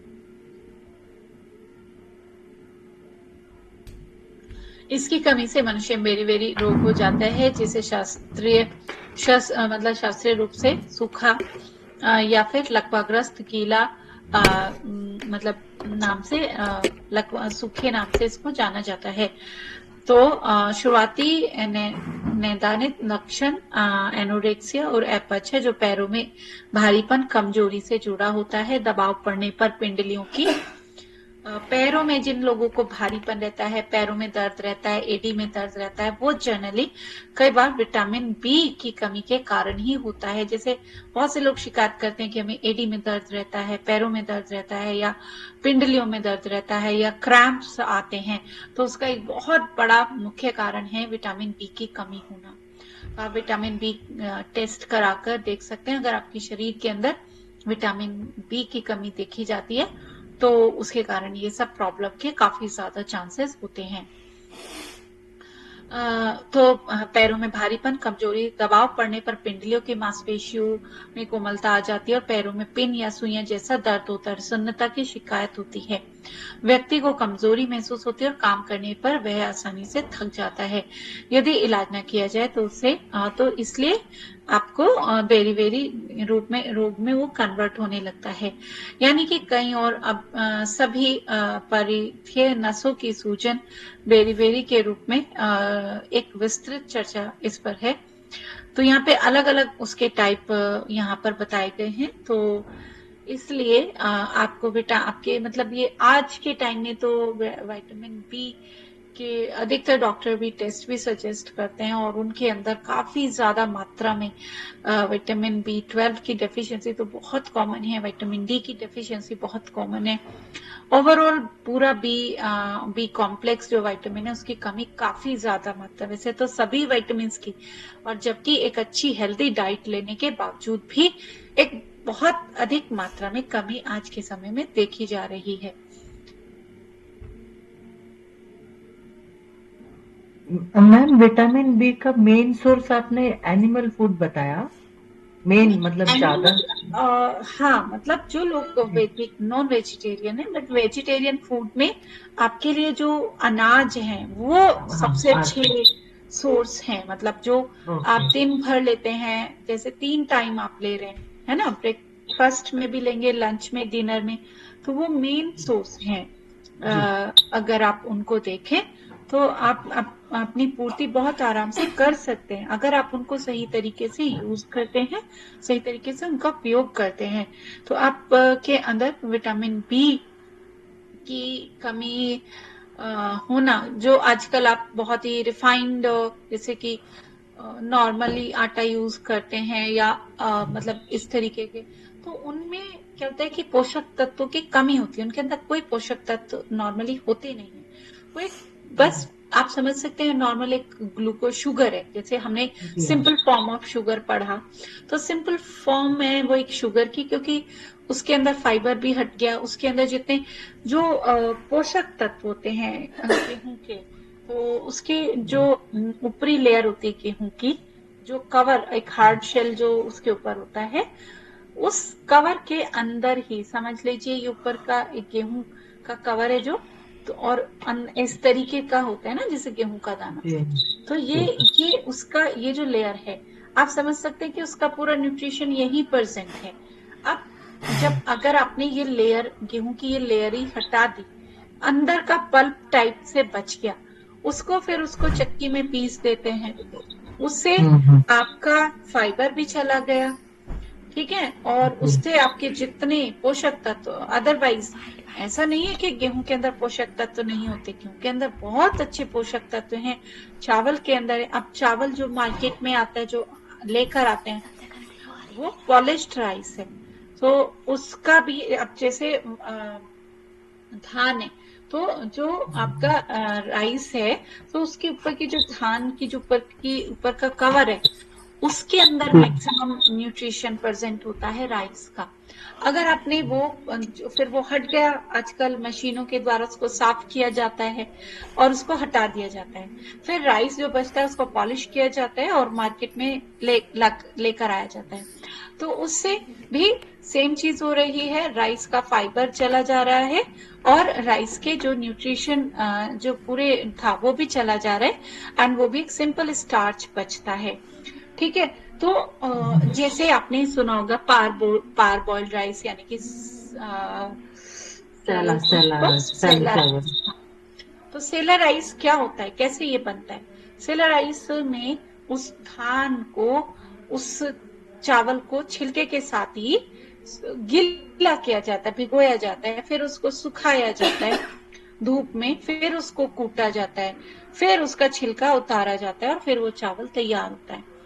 इसकी कमी से मनुष्य बेरी रोग हो जाता है, जिसे शास्त्रीय रूप से सूखा या फिर लकवाग्रस्त गीला नाम से सूखे नाम से इसको जाना जाता है। तो शुरुआती नैदानिक लक्षण एनोरेक्सिया और एपच है, जो पैरों में भारीपन, कमजोरी से जुड़ा होता है। दबाव पड़ने पर पिंडलियों की पैरों में जिन लोगों को भारीपन रहता है, पैरों में दर्द रहता है, एडी में दर्द रहता है, वो जनरली कई बार विटामिन बी की कमी के कारण ही होता है। जैसे बहुत से लोग शिकायत करते हैं कि हमें एडी में दर्द रहता है, पैरों में दर्द रहता है, या पिंडलियों में दर्द रहता है, या क्रैम्प्स आते हैं, तो उसका एक बहुत बड़ा मुख्य कारण है विटामिन बी की कमी होना। तो आप विटामिन बी टेस्ट कराकर देख सकते हैं। अगर आपके शरीर के अंदर विटामिन बी की कमी देखी जाती है तो उसके कारण ये सब प्रॉब्लम के काफी ज्यादा चांसेस होते हैं। तो पैरों में भारीपन, कमजोरी, दबाव पड़ने पर पिंडलियों की मांसपेशियों में कोमलता आ जाती है और पैरों में पिन या सुइयां जैसा दर्द होता है, सुन्नता की शिकायत होती है। व्यक्ति को कमजोरी महसूस होती है और काम करने पर वह आसानी से थक जाता है यदि इलाज न किया जाए तो उससे तो इसलिए आपको वेरी वेरी रोग में वो कन्वर्ट होने लगता है। यानी कि कई और अब सभी परिधीय नसों की सूजन बेरी बेरी के रूप में एक विस्तृत चर्चा इस पर है। तो यहाँ पे अलग अलग उसके टाइप यहाँ पर बताए गए हैं। तो इसलिए आपको बेटा आपके मतलब ये आज के टाइम में तो विटामिन बी के अधिकतर डॉक्टर भी टेस्ट भी सजेस्ट करते हैं और उनके अंदर काफी ज्यादा मात्रा में विटामिन B12 की डेफिशिएंसी तो बहुत कॉमन है, विटामिन डी की डेफिशिएंसी बहुत कॉमन है। ओवरऑल पूरा बी कॉम्प्लेक्स जो विटामिन है उसकी कमी काफी ज्यादा मात्रा में, वैसे तो सभी विटामिन की, और जबकि एक अच्छी हेल्दी डाइट लेने के बावजूद भी एक बहुत अधिक मात्रा में कमी आज के समय में देखी जा रही है। मैम विटामिन बी का मेन सोर्स आपने एनिमल फूड बताया, मेन मतलब ज्यादा। हाँ, मतलब जो लोग नॉन वेजिटेरियन है, बट वेजिटेरियन फूड में आपके लिए जो अनाज है वो हाँ सबसे अच्छे सोर्स हैं। मतलब जो आप दिन भर लेते हैं, जैसे 3 टाइम आप ले रहे हैं, है ना, ब्रेकफास्ट में भी लेंगे, लंच में, डिनर में, तो वो मेन सोर्स हैं। अगर आप उनको देखें तो आप अपनी पूर्ति बहुत आराम से कर सकते हैं अगर आप उनको सही तरीके से यूज करते हैं, सही तरीके से उनका उपयोग करते हैं। तो आप के अंदर विटामिन बी की कमी होना, जो आजकल आप बहुत ही रिफाइंड जैसे कि नॉर्मली आटा यूज करते हैं या मतलब इस तरीके के, तो उनमें क्या होता है कि पोषक तत्वों की कमी होती है, उनके अंदर कोई पोषक तत्व नॉर्मली होते नहीं है। वो एक बस आप समझ सकते हैं नॉर्मल एक ग्लूकोज शुगर है, जैसे हमने सिंपल फॉर्म ऑफ शुगर पढ़ा, तो सिंपल फॉर्म है वो एक शुगर की, क्योंकि उसके अंदर फाइबर भी हट गया, उसके अंदर जितने जो पोषक तत्व होते हैं गेहूं के, तो उसके जो ऊपरी लेयर होती है गेहूं की, जो कवर एक हार्ड शेल जो उसके ऊपर होता है, उस कवर के अंदर ही समझ लीजिए ये ऊपर का एक गेहूं का कवर है जो, तो और इस तरीके का होता है ना जैसे गेहूं का दाना, तो ये उसका ये जो लेयर है, आप समझ सकते हैं कि उसका पूरा न्यूट्रिशन यही प्रेजेंट है। अब जब अगर आपने ये लेयर गेहूं की ये लेयर ही हटा दी, अंदर का पल्प टाइप से बच गया, उसको फिर उसको चक्की में पीस देते हैं, उससे आपका फाइबर भी चला गया, ठीक है, और उससे आपके जितने पोषक तत्व, अदरवाइज ऐसा नहीं है कि गेहूं के अंदर पोषक तत्व नहीं होते, गेहूं के अंदर बहुत अच्छे पोषक तत्व हैं, चावल के अंदर है। अब चावल जो मार्केट में आता है, जो लेकर आते हैं, वो पॉलिश्ड राइस है, तो उसका भी अब जैसे धान है, तो जो आपका राइस है, तो उसके ऊपर की जो धान की जो ऊपर का कवर है, उसके अंदर मैक्सिमम न्यूट्रिशन प्रेजेंट होता है राइस का। अगर आपने वो फिर वो हट गया, आजकल मशीनों के द्वारा उसको साफ किया जाता है और उसको हटा दिया जाता है, फिर राइस जो बचता है उसको पॉलिश किया जाता है और मार्केट में लेकर आया जाता है, तो उससे भी सेम चीज हो रही है, राइस का फाइबर चला जा रहा है और राइस के जो न्यूट्रिशन जो पूरे था वो भी चला जा रहा है, एंड वो भी एक सिंपल स्टार्च बचता है, ठीक है। तो जैसे आपने सुना होगा पार बॉइल्ड राइस, यानी कि सेला राइस। तो सेला राइस क्या होता है, कैसे ये बनता है? सेला राइस में उस धान को, उस चावल को छिलके के साथ ही गीला किया जाता है, भिगोया जाता है, फिर उसको सुखाया जाता है धूप में, फिर उसको कूटा जाता है, फिर उसका छिलका उतारा जाता है और फिर वो चावल तैयार होता है।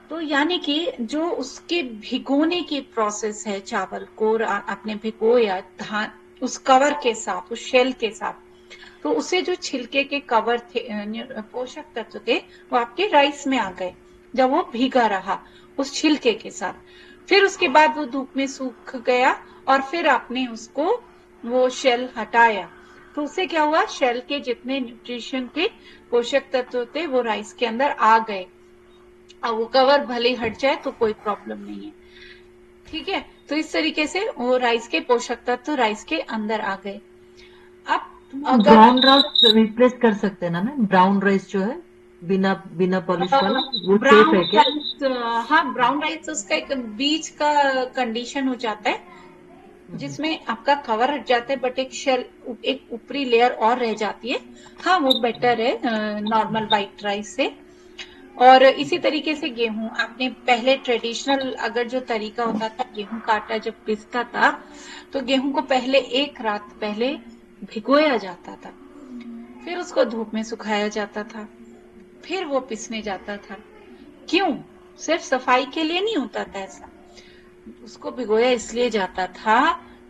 तो यानी कि जो उसके भिगोने की प्रोसेस है, चावल को आपने भिगोया धान उस कवर के साथ, उस शेल के साथ, तो उसे जो छिलके के कवर थे, पोषक तत्व थे, वो आपके राइस में आ गए जब वो भीगा रहा उस छिलके के साथ। फिर उसके बाद वो धूप में सूख गया और फिर आपने उसको वो शेल हटाया, तो उससे क्या हुआ, शेल के जितने न्यूट्रिशन के पोषक तत्व थे वो राइस के अंदर आ गए। अब वो कवर भले हट जाए तो कोई प्रॉब्लम नहीं है, ठीक है। तो इस तरीके से वो राइस के पोषक तत्व राइस के अंदर आ गए। अब अगर ब्राउन राइस रिप्लेस कर सकते हैं ना मैम, ब्राउन राइस जो है बिना बिना पॉलिश वाला, वो सेफ ब्राउन है क्या? राइस, हाँ ब्राउन राइस उसका एक बीच का कंडीशन हो जाता है हम्म, जिसमें आपका कवर हट जाता है बट एक शेल, एक ऊपरी लेयर और रह जाती है। हाँ वो बेटर है नॉर्मल वाइट राइस से। और इसी तरीके से गेहूं, आपने पहले ट्रेडिशनल अगर जो तरीका होता था गेहूं का आटा जब पिसता था तो गेहूं को पहले एक रात पहले भिगोया जाता था, फिर उसको धूप में सुखाया जाता था, फिर वो पिसने जाता था। क्यों? सिर्फ सफाई के लिए नहीं होता था ऐसा, उसको भिगोया इसलिए जाता था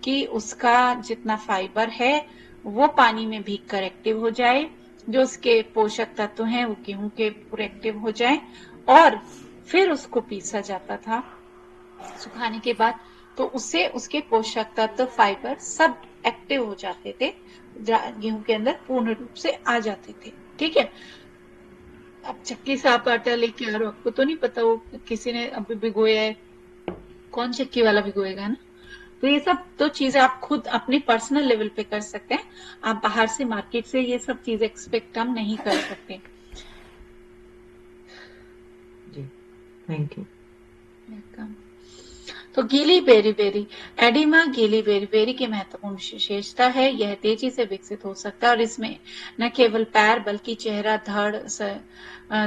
कि उसका जितना फाइबर है वो पानी में भीग कर एक्टिव हो जाए, जो उसके पोषक तत्व हैं वो गेहूं के पूरे एक्टिव हो जाए, और फिर उसको पीसा जाता था सुखाने के बाद। तो उससे उसके पोषक तत्व फाइबर सब एक्टिव हो जाते थे, गेहूं के अंदर पूर्ण रूप से आ जाते थे, ठीक है। अब चक्की से आप आटा लेके आ रहे हो, आपको तो नहीं पता वो किसी ने अभी भिगोया है, कौन चक्की वाला भिगोएगा ना। तो ये सब तो चीजें आप खुद अपने पर्सनल लेवल पे कर सकते हैं, आप बाहर से मार्केट से ये सब चीज एक्सपेक्ट हम नहीं कर सकते। जी, थैंक यू। वेलकम। तो गीली बेरी बेरी, एडिमा गीली बेरी बेरी की महत्वपूर्ण विशेषता है, यह तेजी से विकसित हो सकता है और इसमें न केवल पैर बल्कि चेहरा, धड़,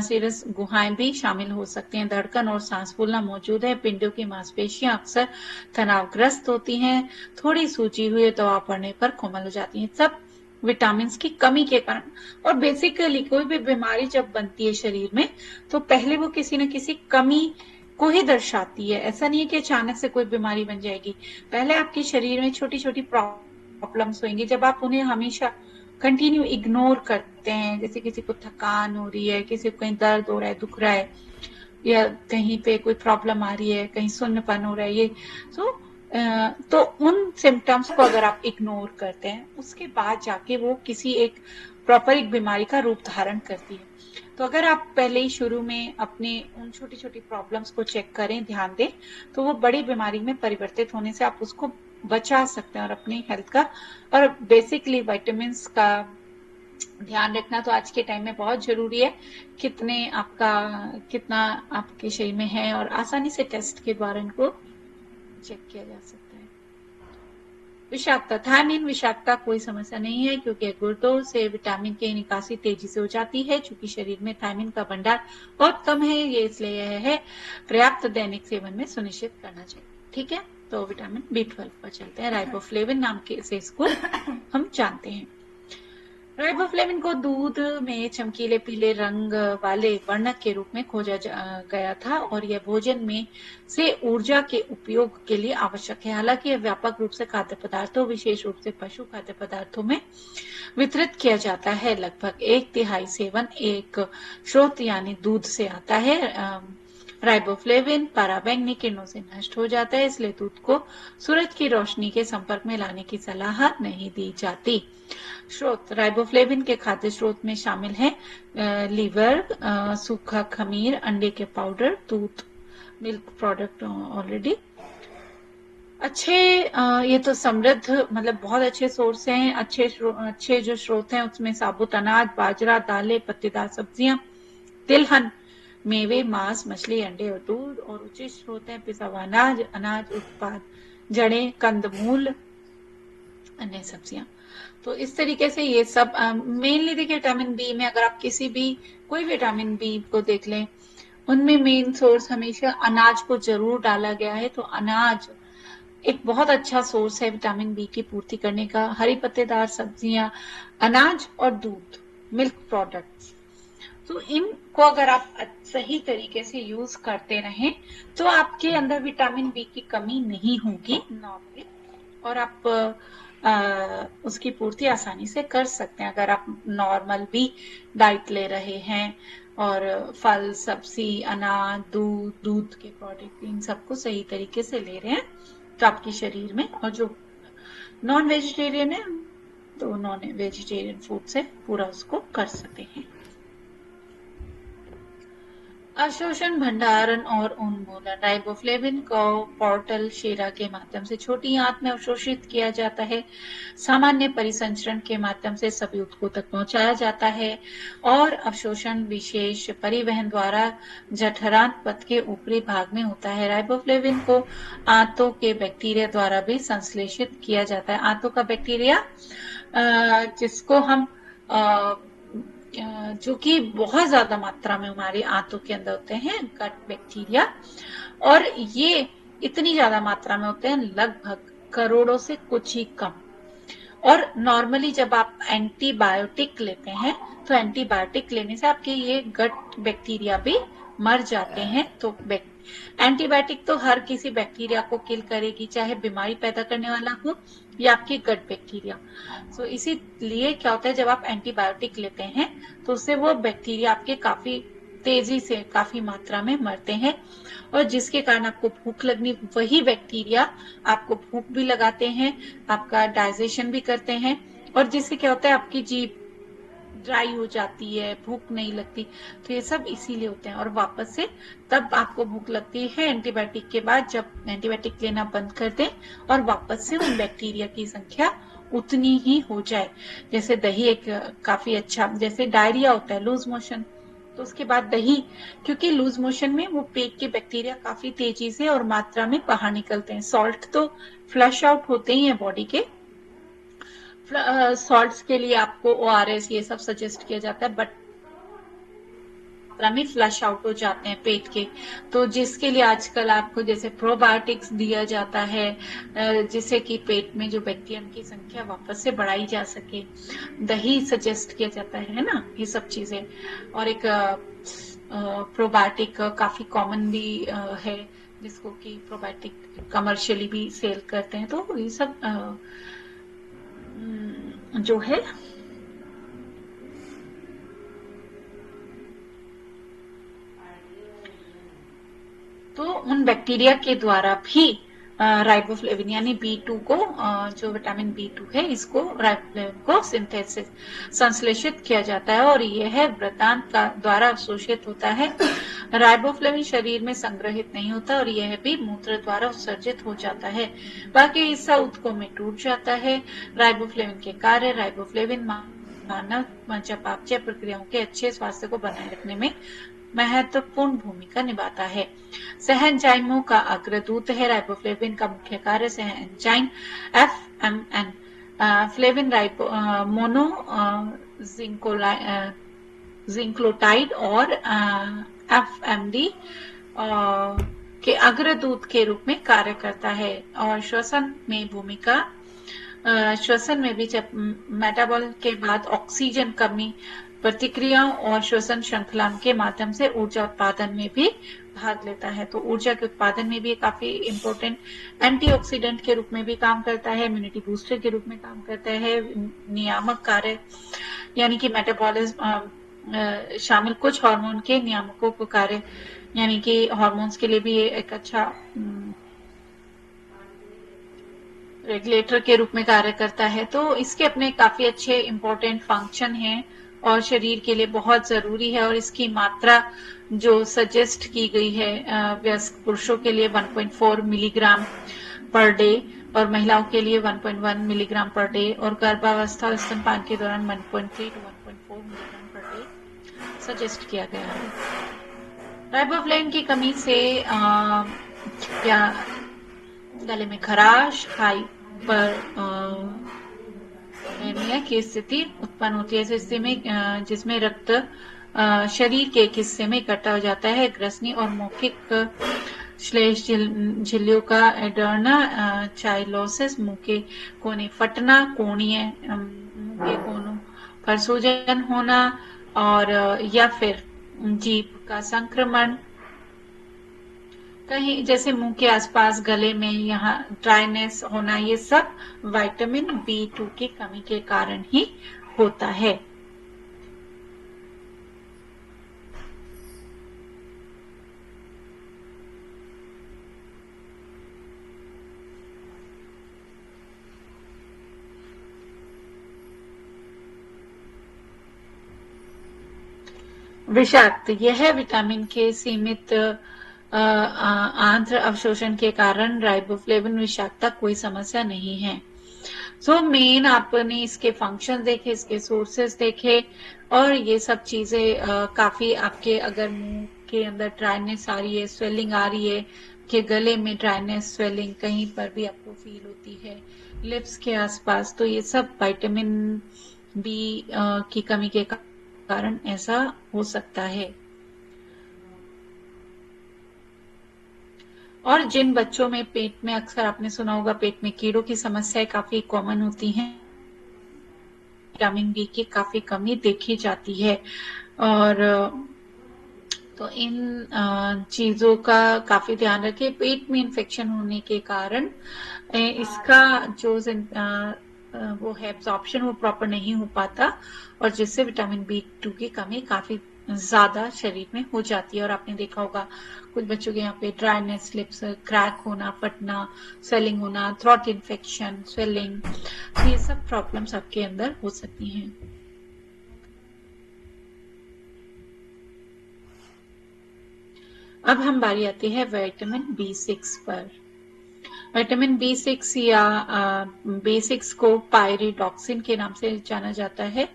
सिरस गुहाएं भी शामिल हो सकती हैं। धड़कन और सांस फूलना मौजूद है। पिंडों की मांसपेशियां अक्सर तनावग्रस्त होती हैं, थोड़ी सूजी हुई दबाव पड़ने पर कोमल हो जाती हैं, सब विटामिन की कमी के कारण। और बेसिकली कोई भी बीमारी जब बनती है शरीर में तो पहले वो किसी न किसी कमी को ही दर्शाती है। ऐसा नहीं है कि अचानक से कोई बीमारी बन जाएगी, पहले आपके शरीर में छोटी छोटी प्रॉब्लम्स होंगी, जब आप उन्हें हमेशा कंटिन्यू इग्नोर करते हैं, जैसे किसी को थकान हो रही है, किसी को कहीं दर्द हो रहा है, दुख रहा है, या कहीं पे कोई प्रॉब्लम आ रही है, कहीं सुन्नपन हो रहा है, ये तो उन सिम्टम्स को अगर आप इग्नोर करते हैं उसके बाद जाके वो किसी एक प्रॉपर एक बीमारी का रूप धारण करती है। तो अगर आप पहले ही शुरू में अपने उन छोटी छोटी प्रॉब्लम्स को चेक करें, ध्यान दें, तो वो बड़ी बीमारी में परिवर्तित होने से आप उसको बचा सकते हैं और अपनी हेल्थ का, और बेसिकली विटामिन का ध्यान रखना तो आज के टाइम में बहुत जरूरी है। कितना आपके शरीर में है, और आसानी से टेस्ट के द्वारा इनको चेक किया जा सकता है। विषाक्तता, थायमिन विषाक्तता कोई समस्या नहीं है क्योंकि गुर्दों से विटामिन की निकासी तेजी से हो जाती है। चूंकि शरीर में थायमिन का भंडार बहुत कम है, ये इसलिए यह है पर्याप्त दैनिक सेवन में सुनिश्चित करना चाहिए, ठीक है। तो विटामिन B12 पर चलते हैं। राइबोफ्लेविन नाम के से इसको हम जानते हैं। राइबोफ्लेविन को दूध में चमकीले पीले रंग वाले वर्णक के रूप में खोजा गया था और यह भोजन में से ऊर्जा के उपयोग के लिए आवश्यक है। हालांकि यह व्यापक रूप से खाद्य पदार्थों, विशेष रूप से पशु खाद्य पदार्थों में वितरित किया जाता है। लगभग 1/3 सेवन एक स्रोत यानी दूध से आता है। राइबोफ्लेविन पराबैंगनी किरणों से नष्ट हो जाता है, इसलिए दूध को सूरज की रोशनी के संपर्क में लाने की सलाह नहीं दी जाती। स्रोत, राइबोफ्लेविन के खाद्य स्रोत में शामिल हैं लीवर, सूखा खमीर, अंडे के पाउडर, दूध, मिल्क प्रोडक्ट ऑलरेडी अच्छे। ये तो समृद्ध मतलब बहुत अच्छे सोर्स हैं। अच्छे जो स्रोत हैं उसमें साबुत अनाज, बाजरा, दालें, पत्तेदार सब्जियां, तिलहन, मेवे, मांस, मछली, अंडे और दूध। और उचित स्रोत हैं पिसा हुआ अनाज, अनाज उत्पाद, जड़ें, कंदमूल, अन्य सब्जियां। तो इस तरीके से ये सब मेनली देखिए विटामिन बी में अगर आप किसी भी कोई विटामिन बी को देख लें, उनमें मेन सोर्स हमेशा अनाज को जरूर डाला गया है। तो अनाज एक बहुत अच्छा सोर्स है विटामिन बी की पूर्ति करने का। हरी पत्तेदार सब्जियां, अनाज और दूध, मिल्क प्रोडक्ट्स, तो इनको अगर आप सही तरीके से यूज करते रहें तो आपके अंदर विटामिन बी की कमी नहीं होगी नॉर्मली, और आप उसकी पूर्ति आसानी से कर सकते हैं अगर आप नॉर्मल भी डाइट ले रहे हैं और फल, सब्जी, अनाज, दूध के प्रोडक्ट, इन सबको सही तरीके से ले रहे हैं तो आपके शरीर में। और जो नॉन वेजिटेरियन है तो नॉन वेजिटेरियन फूड से पूरा उसको कर सकते हैं। अवशोषण, भंडारण और उन्मूलन। राइबोफ्लेविन को पोर्टल शिरा के माध्यम से छोटी आंत में अवशोषित किया जाता है। सामान्य परिसंचरण के माध्यम से सभी ऊतकों तक पहुंचाया जाता है और अवशोषण विशेष परिवहन द्वारा जठरांत पथ के ऊपरी भाग में होता है। राइबोफ्लेविन को आंतों के बैक्टीरिया द्वारा भी संश्लेषित किया जाता है। आंतों का बैक्टीरिया जिसको हम जो कि बहुत ज्यादा मात्रा में हमारी आंतों के अंदर होते हैं, गट बैक्टीरिया, और ये इतनी ज्यादा मात्रा में होते हैं लगभग करोड़ों से कुछ ही कम। और नॉर्मली जब आप एंटीबायोटिक लेते हैं तो एंटीबायोटिक लेने से आपके ये गट बैक्टीरिया भी मर जाते हैं। तो एंटीबायोटिक तो हर किसी बैक्टीरिया को किल करेगी, चाहे बीमारी पैदा करने वाला हो या आपकी गट बैक्टीरिया। सो इसीलिए क्या होता है, जब आप एंटीबायोटिक लेते हैं तो उससे वो बैक्टीरिया आपके काफी तेजी से, काफी मात्रा में मरते हैं, और जिसके कारण आपको भूख लगनी, वही बैक्टीरिया आपको भूख भी लगाते हैं, आपका डाइजेशन भी करते हैं, और जिससे क्या होता है आपकी जीभ ड्राई हो जाती है, भूख नहीं लगती। तो ये सब इसीलिए होते हैं। और वापस से तब आपको भूख लगती है एंटीबायोटिक के बाद, जब एंटीबायोटिक लेना बंद कर दें और वापस से उन बैक्टीरिया की संख्या उतनी ही हो जाए। जैसे दही एक काफी अच्छा, जैसे डायरिया होता है, लूज मोशन, तो उसके बाद दही, क्योंकि लूज मोशन में वो पेट के बैक्टीरिया काफी तेजी से और मात्रा में बाहर निकलते हैं। सॉल्ट तो फ्लश आउट होते ही हैं बॉडी के, सॉल्ट्स के लिए आपको ओआरएस ये सब सजेस्ट किया जाता है, बट में फ्लश आउट हो जाते हैं पेट के, तो जिसके लिए आजकल आपको जैसे प्रोबायोटिक्स दिया जाता है, जिससे कि पेट में जो बैक्टीरिया की संख्या वापस से बढ़ाई जा सके। दही सजेस्ट किया जाता है ना, ये सब चीजें। और एक प्रोबायोटिक काफी कॉमन भी है, जिसको कि प्रोबायोटिक कमर्शियली भी सेल करते हैं। तो ये सब जो है तो उन बैक्टीरिया के द्वारा भी राइबोफ्लेविन यानी B2 को, जो विटामिन B2 है, इसको राइबोफ्लेविन को सिंथेसिस, संश्लेषित किया जाता है और यह वृतांत का द्वारा अवशोषित होता है। राइबोफ्लेविन शरीर में संग्रहित नहीं होता और यह भी मूत्र द्वारा उत्सर्जित हो जाता है, बाकी हिस्सा ऊतकों में टूट जाता है। राइबोफ्लेविन के कार्य। राइबोफ्लेविन मानव चयापचय प्रक्रियाओं के अच्छे स्वास्थ्य को बनाए रखने में महत्वपूर्ण भूमिका निभाता है। सहएंजाइमों का अग्रदूत है। राइबोफ्लेविन का मुख्य कार्य सहएंजाइम FMN, फ्लेविन मोनो जिंक्लोटाइड और FMD के अग्रदूत के रूप में कार्य करता है। और श्वसन में भूमिका, श्वसन में भी जब मेटाबॉल के बाद ऑक्सीजन कमी प्रतिक्रियाओं और श्वसन श्रृंखला के माध्यम से ऊर्जा उत्पादन में भी भाग लेता है। तो ऊर्जा के उत्पादन में भी काफी इंपॉर्टेंट, एंटीऑक्सीडेंट के रूप में भी काम करता है, इम्यूनिटी बूस्टर के रूप में काम करता है, नियामक कार्य यानी कि मेटाबॉलिज्म शामिल कुछ हार्मोन के नियामकों को कार्य, यानी कि हार्मोन्स के लिए भी एक अच्छा रेगुलेटर के रूप में कार्य करता है। तो इसके अपने काफी अच्छे इंपॉर्टेंट फंक्शन हैं और शरीर के लिए बहुत जरूरी है। और इसकी मात्रा जो सजेस्ट की गई है वयस्क पुरुषों के लिए 1.4 मिलीग्राम पर डे और महिलाओं के लिए 1.1 मिलीग्राम पर डे, और गर्भावस्था और स्तनपान के दौरान 1.3 to 1.4 milligram per day suggest किया गया है। राइबोफ्लेविन की कमी से या गले में खराश, हाइपरनेमिया की स्थिति उत्पन्न होती है, जिसमें रक्त शरीर के एक हिस्से में इकट्ठा हो जाता है। ग्रसनी और मौखिक श्लेष झिल्लियों का एडर्ना चाइलोसिस, मुंह के कोने फटना, कोणीय मुंह के कोनों पर सूजन होना, और या फिर जीभ का संक्रमण, कहीं जैसे मुंह के आसपास, गले में यहाँ ड्राइनेस होना, ये सब विटामिन B2 की कमी के कारण ही होता है। विषाक्त, यह विटामिन के सीमित आंत्र अवशोषण के कारण राइबोफ्लेविन विषाक्तता कोई समस्या नहीं है। सो मेन आपने इसके फंक्शन देखे, इसके सोर्सेस देखे, और ये सब चीजें काफी आपके अगर मुंह के अंदर ड्राइनेस आ रही है, स्वेलिंग आ रही है, कि गले में ड्राइनेस, स्वेलिंग कहीं पर भी आपको फील होती है, लिप्स के आसपास, तो ये सब विटामिन बी की कमी के कारण ऐसा हो सकता है। और जिन बच्चों में पेट में, अक्सर आपने सुना होगा पेट में कीड़ों की समस्याएं काफी कॉमन होती हैं, विटामिन बी की काफी कमी देखी जाती है। और तो इन चीजों का काफी ध्यान रखें। पेट में इन्फेक्शन होने के कारण इसका जो वो है एब्जॉर्प्शन वो प्रॉपर नहीं हो पाता, और जिससे विटामिन बी2 की कमी काफी ज्यादा शरीर में हो जाती है। और आपने देखा होगा कुछ बच्चों के यहाँ पे ड्राइनेस, लिप्स क्रैक होना, फटना, स्वेलिंग होना, थ्रोट इन्फेक्शन, स्वेलिंग, ये सब प्रॉब्लम्स आपके अंदर हो सकती हैं। अब हम बारी आती है विटामिन बी6 पर। विटामिन बी6 या बी6 को पायरिडॉक्सिन के नाम से जाना जाता है,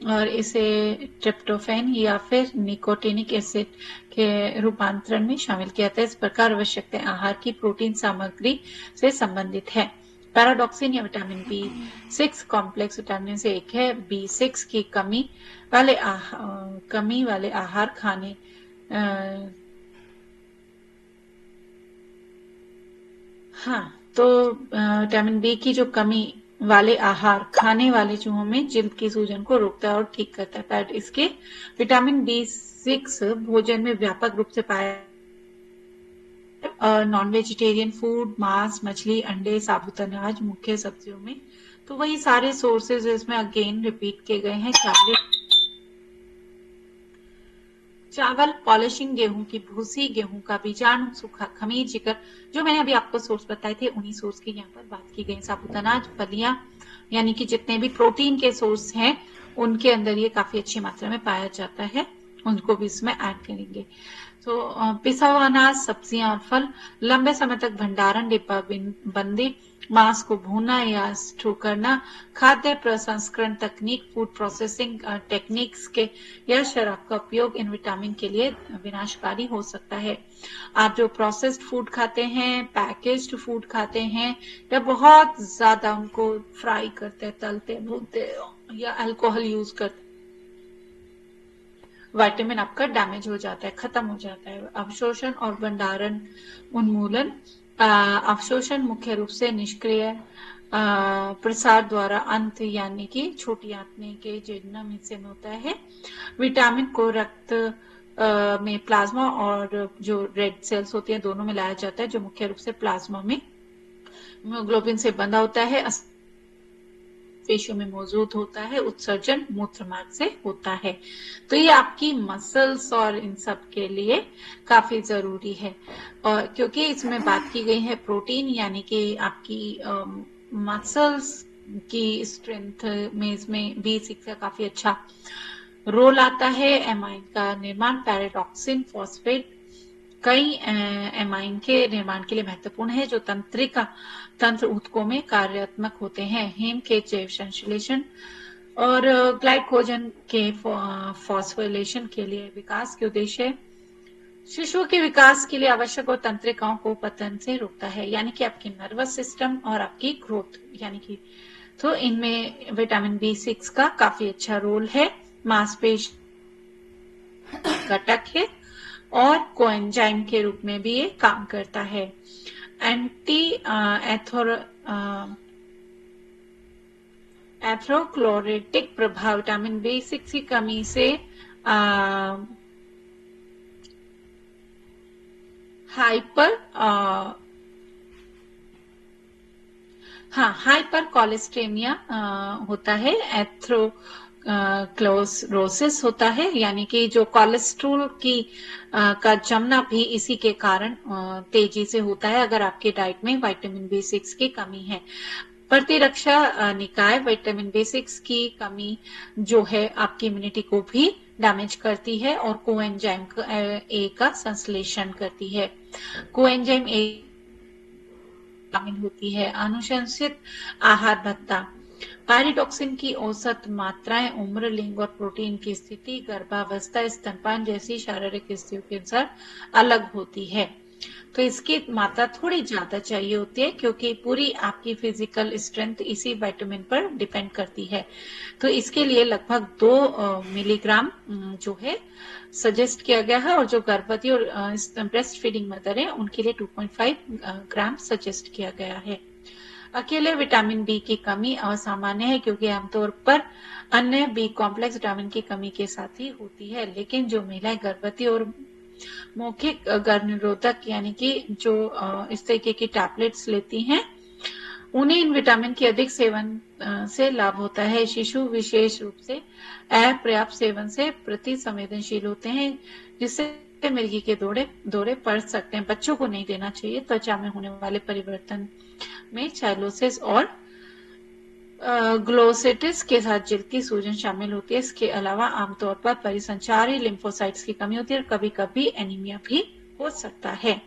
और इसे ट्रिप्टोफैन या फिर निकोटिनिक एसिड के रूपांतरण में शामिल किया जाता है। इस प्रकार आवश्यकता आहार की प्रोटीन सामग्री से संबंधित है। पैराडॉक्सिन या विटामिन बी6 कॉम्प्लेक्स विटामिन से एक है। बी6 की कमी वाले आहार खाने हाँ, तो विटामिन बी की जो कमी वाले आहार खाने वाले चूहों में जिल्द की सूजन को रोकता है और ठीक करता है। पर इसके विटामिन बी6 भोजन में व्यापक रूप से पाया, नॉन वेजिटेरियन फूड, मांस, मछली, अंडे, साबुत अनाज, मुख्य सब्जियों में, तो वही सारे सोर्सेज इसमें अगेन रिपीट किए गए हैं। चावल, पॉलिशिंग गेहूं की भूसी, गेहूं का बीजाणु, सूखा खमीर, जिगर, जो मैंने अभी आपको सोर्स बताए थे उन्हीं सोर्स की यहाँ पर बात की गई। साबुत अनाज, फलियां, यानी कि जितने भी प्रोटीन के सोर्स हैं उनके अंदर ये काफी अच्छी मात्रा में पाया जाता है, उनको भी इसमें ऐड करेंगे। तो पिसा हुआ अनाज, सब्जियां और फल, लंबे समय तक भंडारण, डिब्बा बंदी, मांस को भूनना या स्टू करना, खाद्य प्रसंस्करण तकनीक, फूड प्रोसेसिंग टेक्निक्स के या शराब का उपयोग इन विटामिन के लिए विनाशकारी हो सकता है। आप जो प्रोसेस्ड फूड खाते हैं, पैकेज्ड फूड खाते हैं, या बहुत ज्यादा उनको फ्राई करते, तलते, भूनते, या अल्कोहल यूज करते, विटामिन आपका डैमेज हो जाता है, खत्म हो जाता है। अवशोषण और भंडारण उन्मूलन, अवशोषण मुख्य रूप से निष्क्रिय प्रसार द्वारा अंत यानी कि छोटी आंतने के जेडनम हिस्से में होता है। विटामिन को रक्त में प्लाज्मा और जो रेड सेल्स होती हैं दोनों में लाया जाता है, जो मुख्य रूप से प्लाज्मा में हीमोग्लोबिन से बंधा होता है, पेशियों में मौजूद होता है, उत्सर्जन मूत्र मार्ग से होता है। तो ये आपकी मसल्स और इन सब के लिए काफी जरूरी है, और क्योंकि इसमें बात की गई है प्रोटीन, यानी कि आपकी मसल्स की स्ट्रेंथ में इसमें बी6 का काफी अच्छा रोल आता है। एमाइन का निर्माण, पैराडॉक्सिन, फॉस्फेट कई एमाइन के निर्माण के लिए महत्वपूर्ण है, जो तंत्र ऊतकों में कार्यात्मक होते हैं। हेम के जैव संश्लेषण और ग्लाइकोजन के फॉस्फोरिलेशन के लिए विकास के उद्देश्य, शिशुओं के विकास के लिए आवश्यक और तंत्रिकाओं को पतन से रोकता है, यानी कि आपकी नर्वस सिस्टम और आपकी ग्रोथ, यानी कि तो इनमें विटामिन बी6 का काफी अच्छा रोल है। मांसपेशी घटक है और कोएंजाइम के रूप में भी ये काम करता है। एंटी एथेरोक्लोरेटिक प्रभाव, विटामिन बी6 की कमी से हाइपर कोलेस्टेमिया होता है, क्लोरोसिस होता है, यानी कि जो कोलेस्ट्रॉल की का जमना भी इसी के कारण तेजी से होता है अगर आपके डाइट में विटामिन बी6 की कमी है। प्रतिरक्षा निकाय, विटामिन बी6 की कमी जो है आपकी इम्यूनिटी को भी डैमेज करती है और कोएंजाइम ए का संश्लेषण करती है। कोएंजाइम ए शामिल होती है। अनुशंसित आहार भत्ता। पायरिटॉक्सिन की औसत मात्राएं उम्र, लिंग और प्रोटीन की स्थिति, गर्भावस्था, स्तनपान जैसी शारीरिक स्थितियों के अनुसार अलग होती है। तो इसकी मात्रा थोड़ी ज्यादा चाहिए होती है क्योंकि पूरी आपकी फिजिकल स्ट्रेंथ इसी विटामिन पर डिपेंड करती है। तो इसके लिए लगभग 2 मिलीग्राम जो है सजेस्ट किया गया है, और जो गर्भवती और ब्रेस्ट फीडिंग मदर है उनके लिए 2.5 ग्राम सजेस्ट किया गया है। अकेले विटामिन बी की कमी असामान्य है क्योंकि आमतौर पर अन्य बी कॉम्प्लेक्स विटामिन की कमी के साथ ही होती है, लेकिन जो महिलाएं गर्भवती और मौखिक गर्भ निरोधक यानी कि जो इस तरीके की टैबलेट्स लेती हैं उन्हें इन विटामिन के अधिक सेवन से लाभ होता है। शिशु विशेष रूप से अपर्याप्त सेवन से प्रति संवेदनशील होते हैं, जिससे मिर्गी के दौरे पड़ सकते हैं। बच्चों को नहीं देना चाहिए। त्वचा में होने वाले परिवर्तन में चाइलोसिस और ग्लोसिटिस के साथ जल्द की सूजन शामिल होती है। इसके अलावा आमतौर पर परिसंचारी लिम्फोसाइट्स की कमी होती है और कभी कभी एनीमिया भी हो सकता है।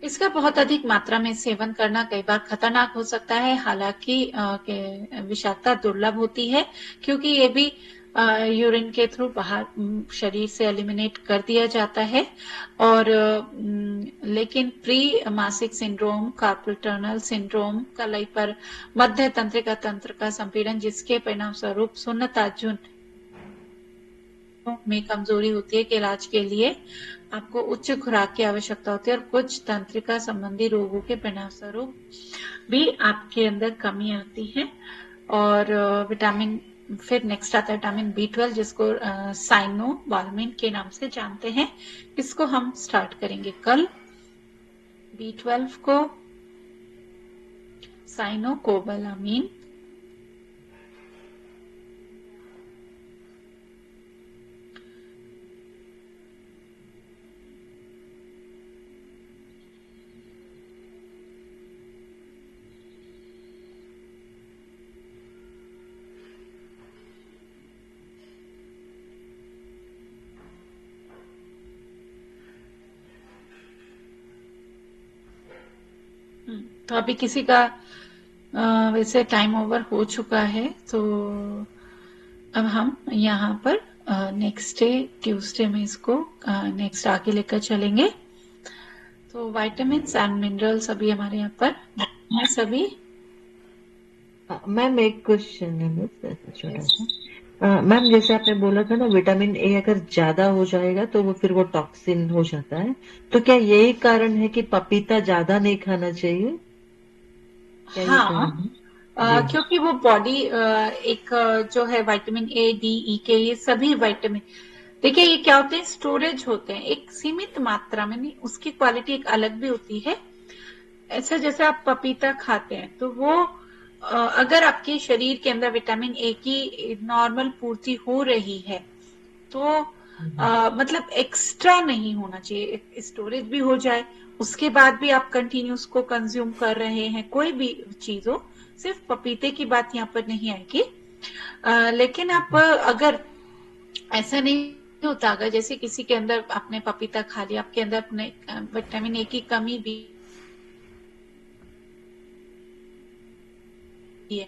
इसका बहुत अधिक मात्रा में सेवन करना कई बार खतरनाक हो सकता है। हालांकि विषाक्तता दुर्लभ होती है क्योंकि ये भी यूरिन के थ्रू बाहर शरीर से एलिमिनेट कर दिया जाता है। और लेकिन प्री मासिक सिंड्रोम, कार्पल टनल सिंड्रोम, कलाई पर मध्य तंत्रिका तंत्र का संपीड़न, जिसके परिणाम स्वरूप सुन्नता में कमजोरी होती है, के इलाज के लिए आपको उच्च खुराक की आवश्यकता होती है और कुछ तंत्रिका संबंधी रोगों के परिणाम स्वरूप भी आपके अंदर कमी आती है। और विटामिन, फिर नेक्स्ट आता है विटामिन B12 जिसको साइनोबाल्मिन के नाम से जानते हैं। इसको हम स्टार्ट करेंगे कल। B12 को साइनोकोबालामीन तो अभी किसी का वैसे टाइम ओवर हो चुका है, तो अब हम यहाँ पर नेक्स्ट डे ट्यूसडे में इसको नेक्स्ट आगे लेकर चलेंगे। तो विटामिन्स एंड मिनरल्स अभी हमारे यहाँ पर है सभी। मैम एक क्वेश्चन है बस छोटा सा। मैम जैसे आपने बोला था ना विटामिन ए अगर ज्यादा हो जाएगा तो वो फिर वो टॉक्सिन हो जाता है, तो क्या यही कारण है कि पपीता ज्यादा नहीं खाना चाहिए? क्या ये हाँ, कारण है जी? क्योंकि वो बॉडी एक जो है विटामिन A, D, E के ये सभी विटामिन, देखिए ये क्या होते हैं, स्टोरेज होते हैं एक सीमित मात्रा में, नहीं उसकी क्वालिटी एक अलग भी होती है। ऐसा जैसे आप पपीता खाते हैं तो वो अगर आपके शरीर के अंदर विटामिन ए की नॉर्मल पूर्ति हो रही है तो मतलब एक्स्ट्रा नहीं होना चाहिए, स्टोरेज भी हो जाए, उसके बाद भी आप कंटिन्यू उसको कंज्यूम कर रहे हैं, कोई भी चीज हो, सिर्फ पपीते की बात यहाँ पर नहीं आएगी। लेकिन आप अगर ऐसा नहीं होता, अगर जैसे किसी के अंदर आपने पपीता खा लिया, आपके अंदर अपने विटामिन ए की कमी भी है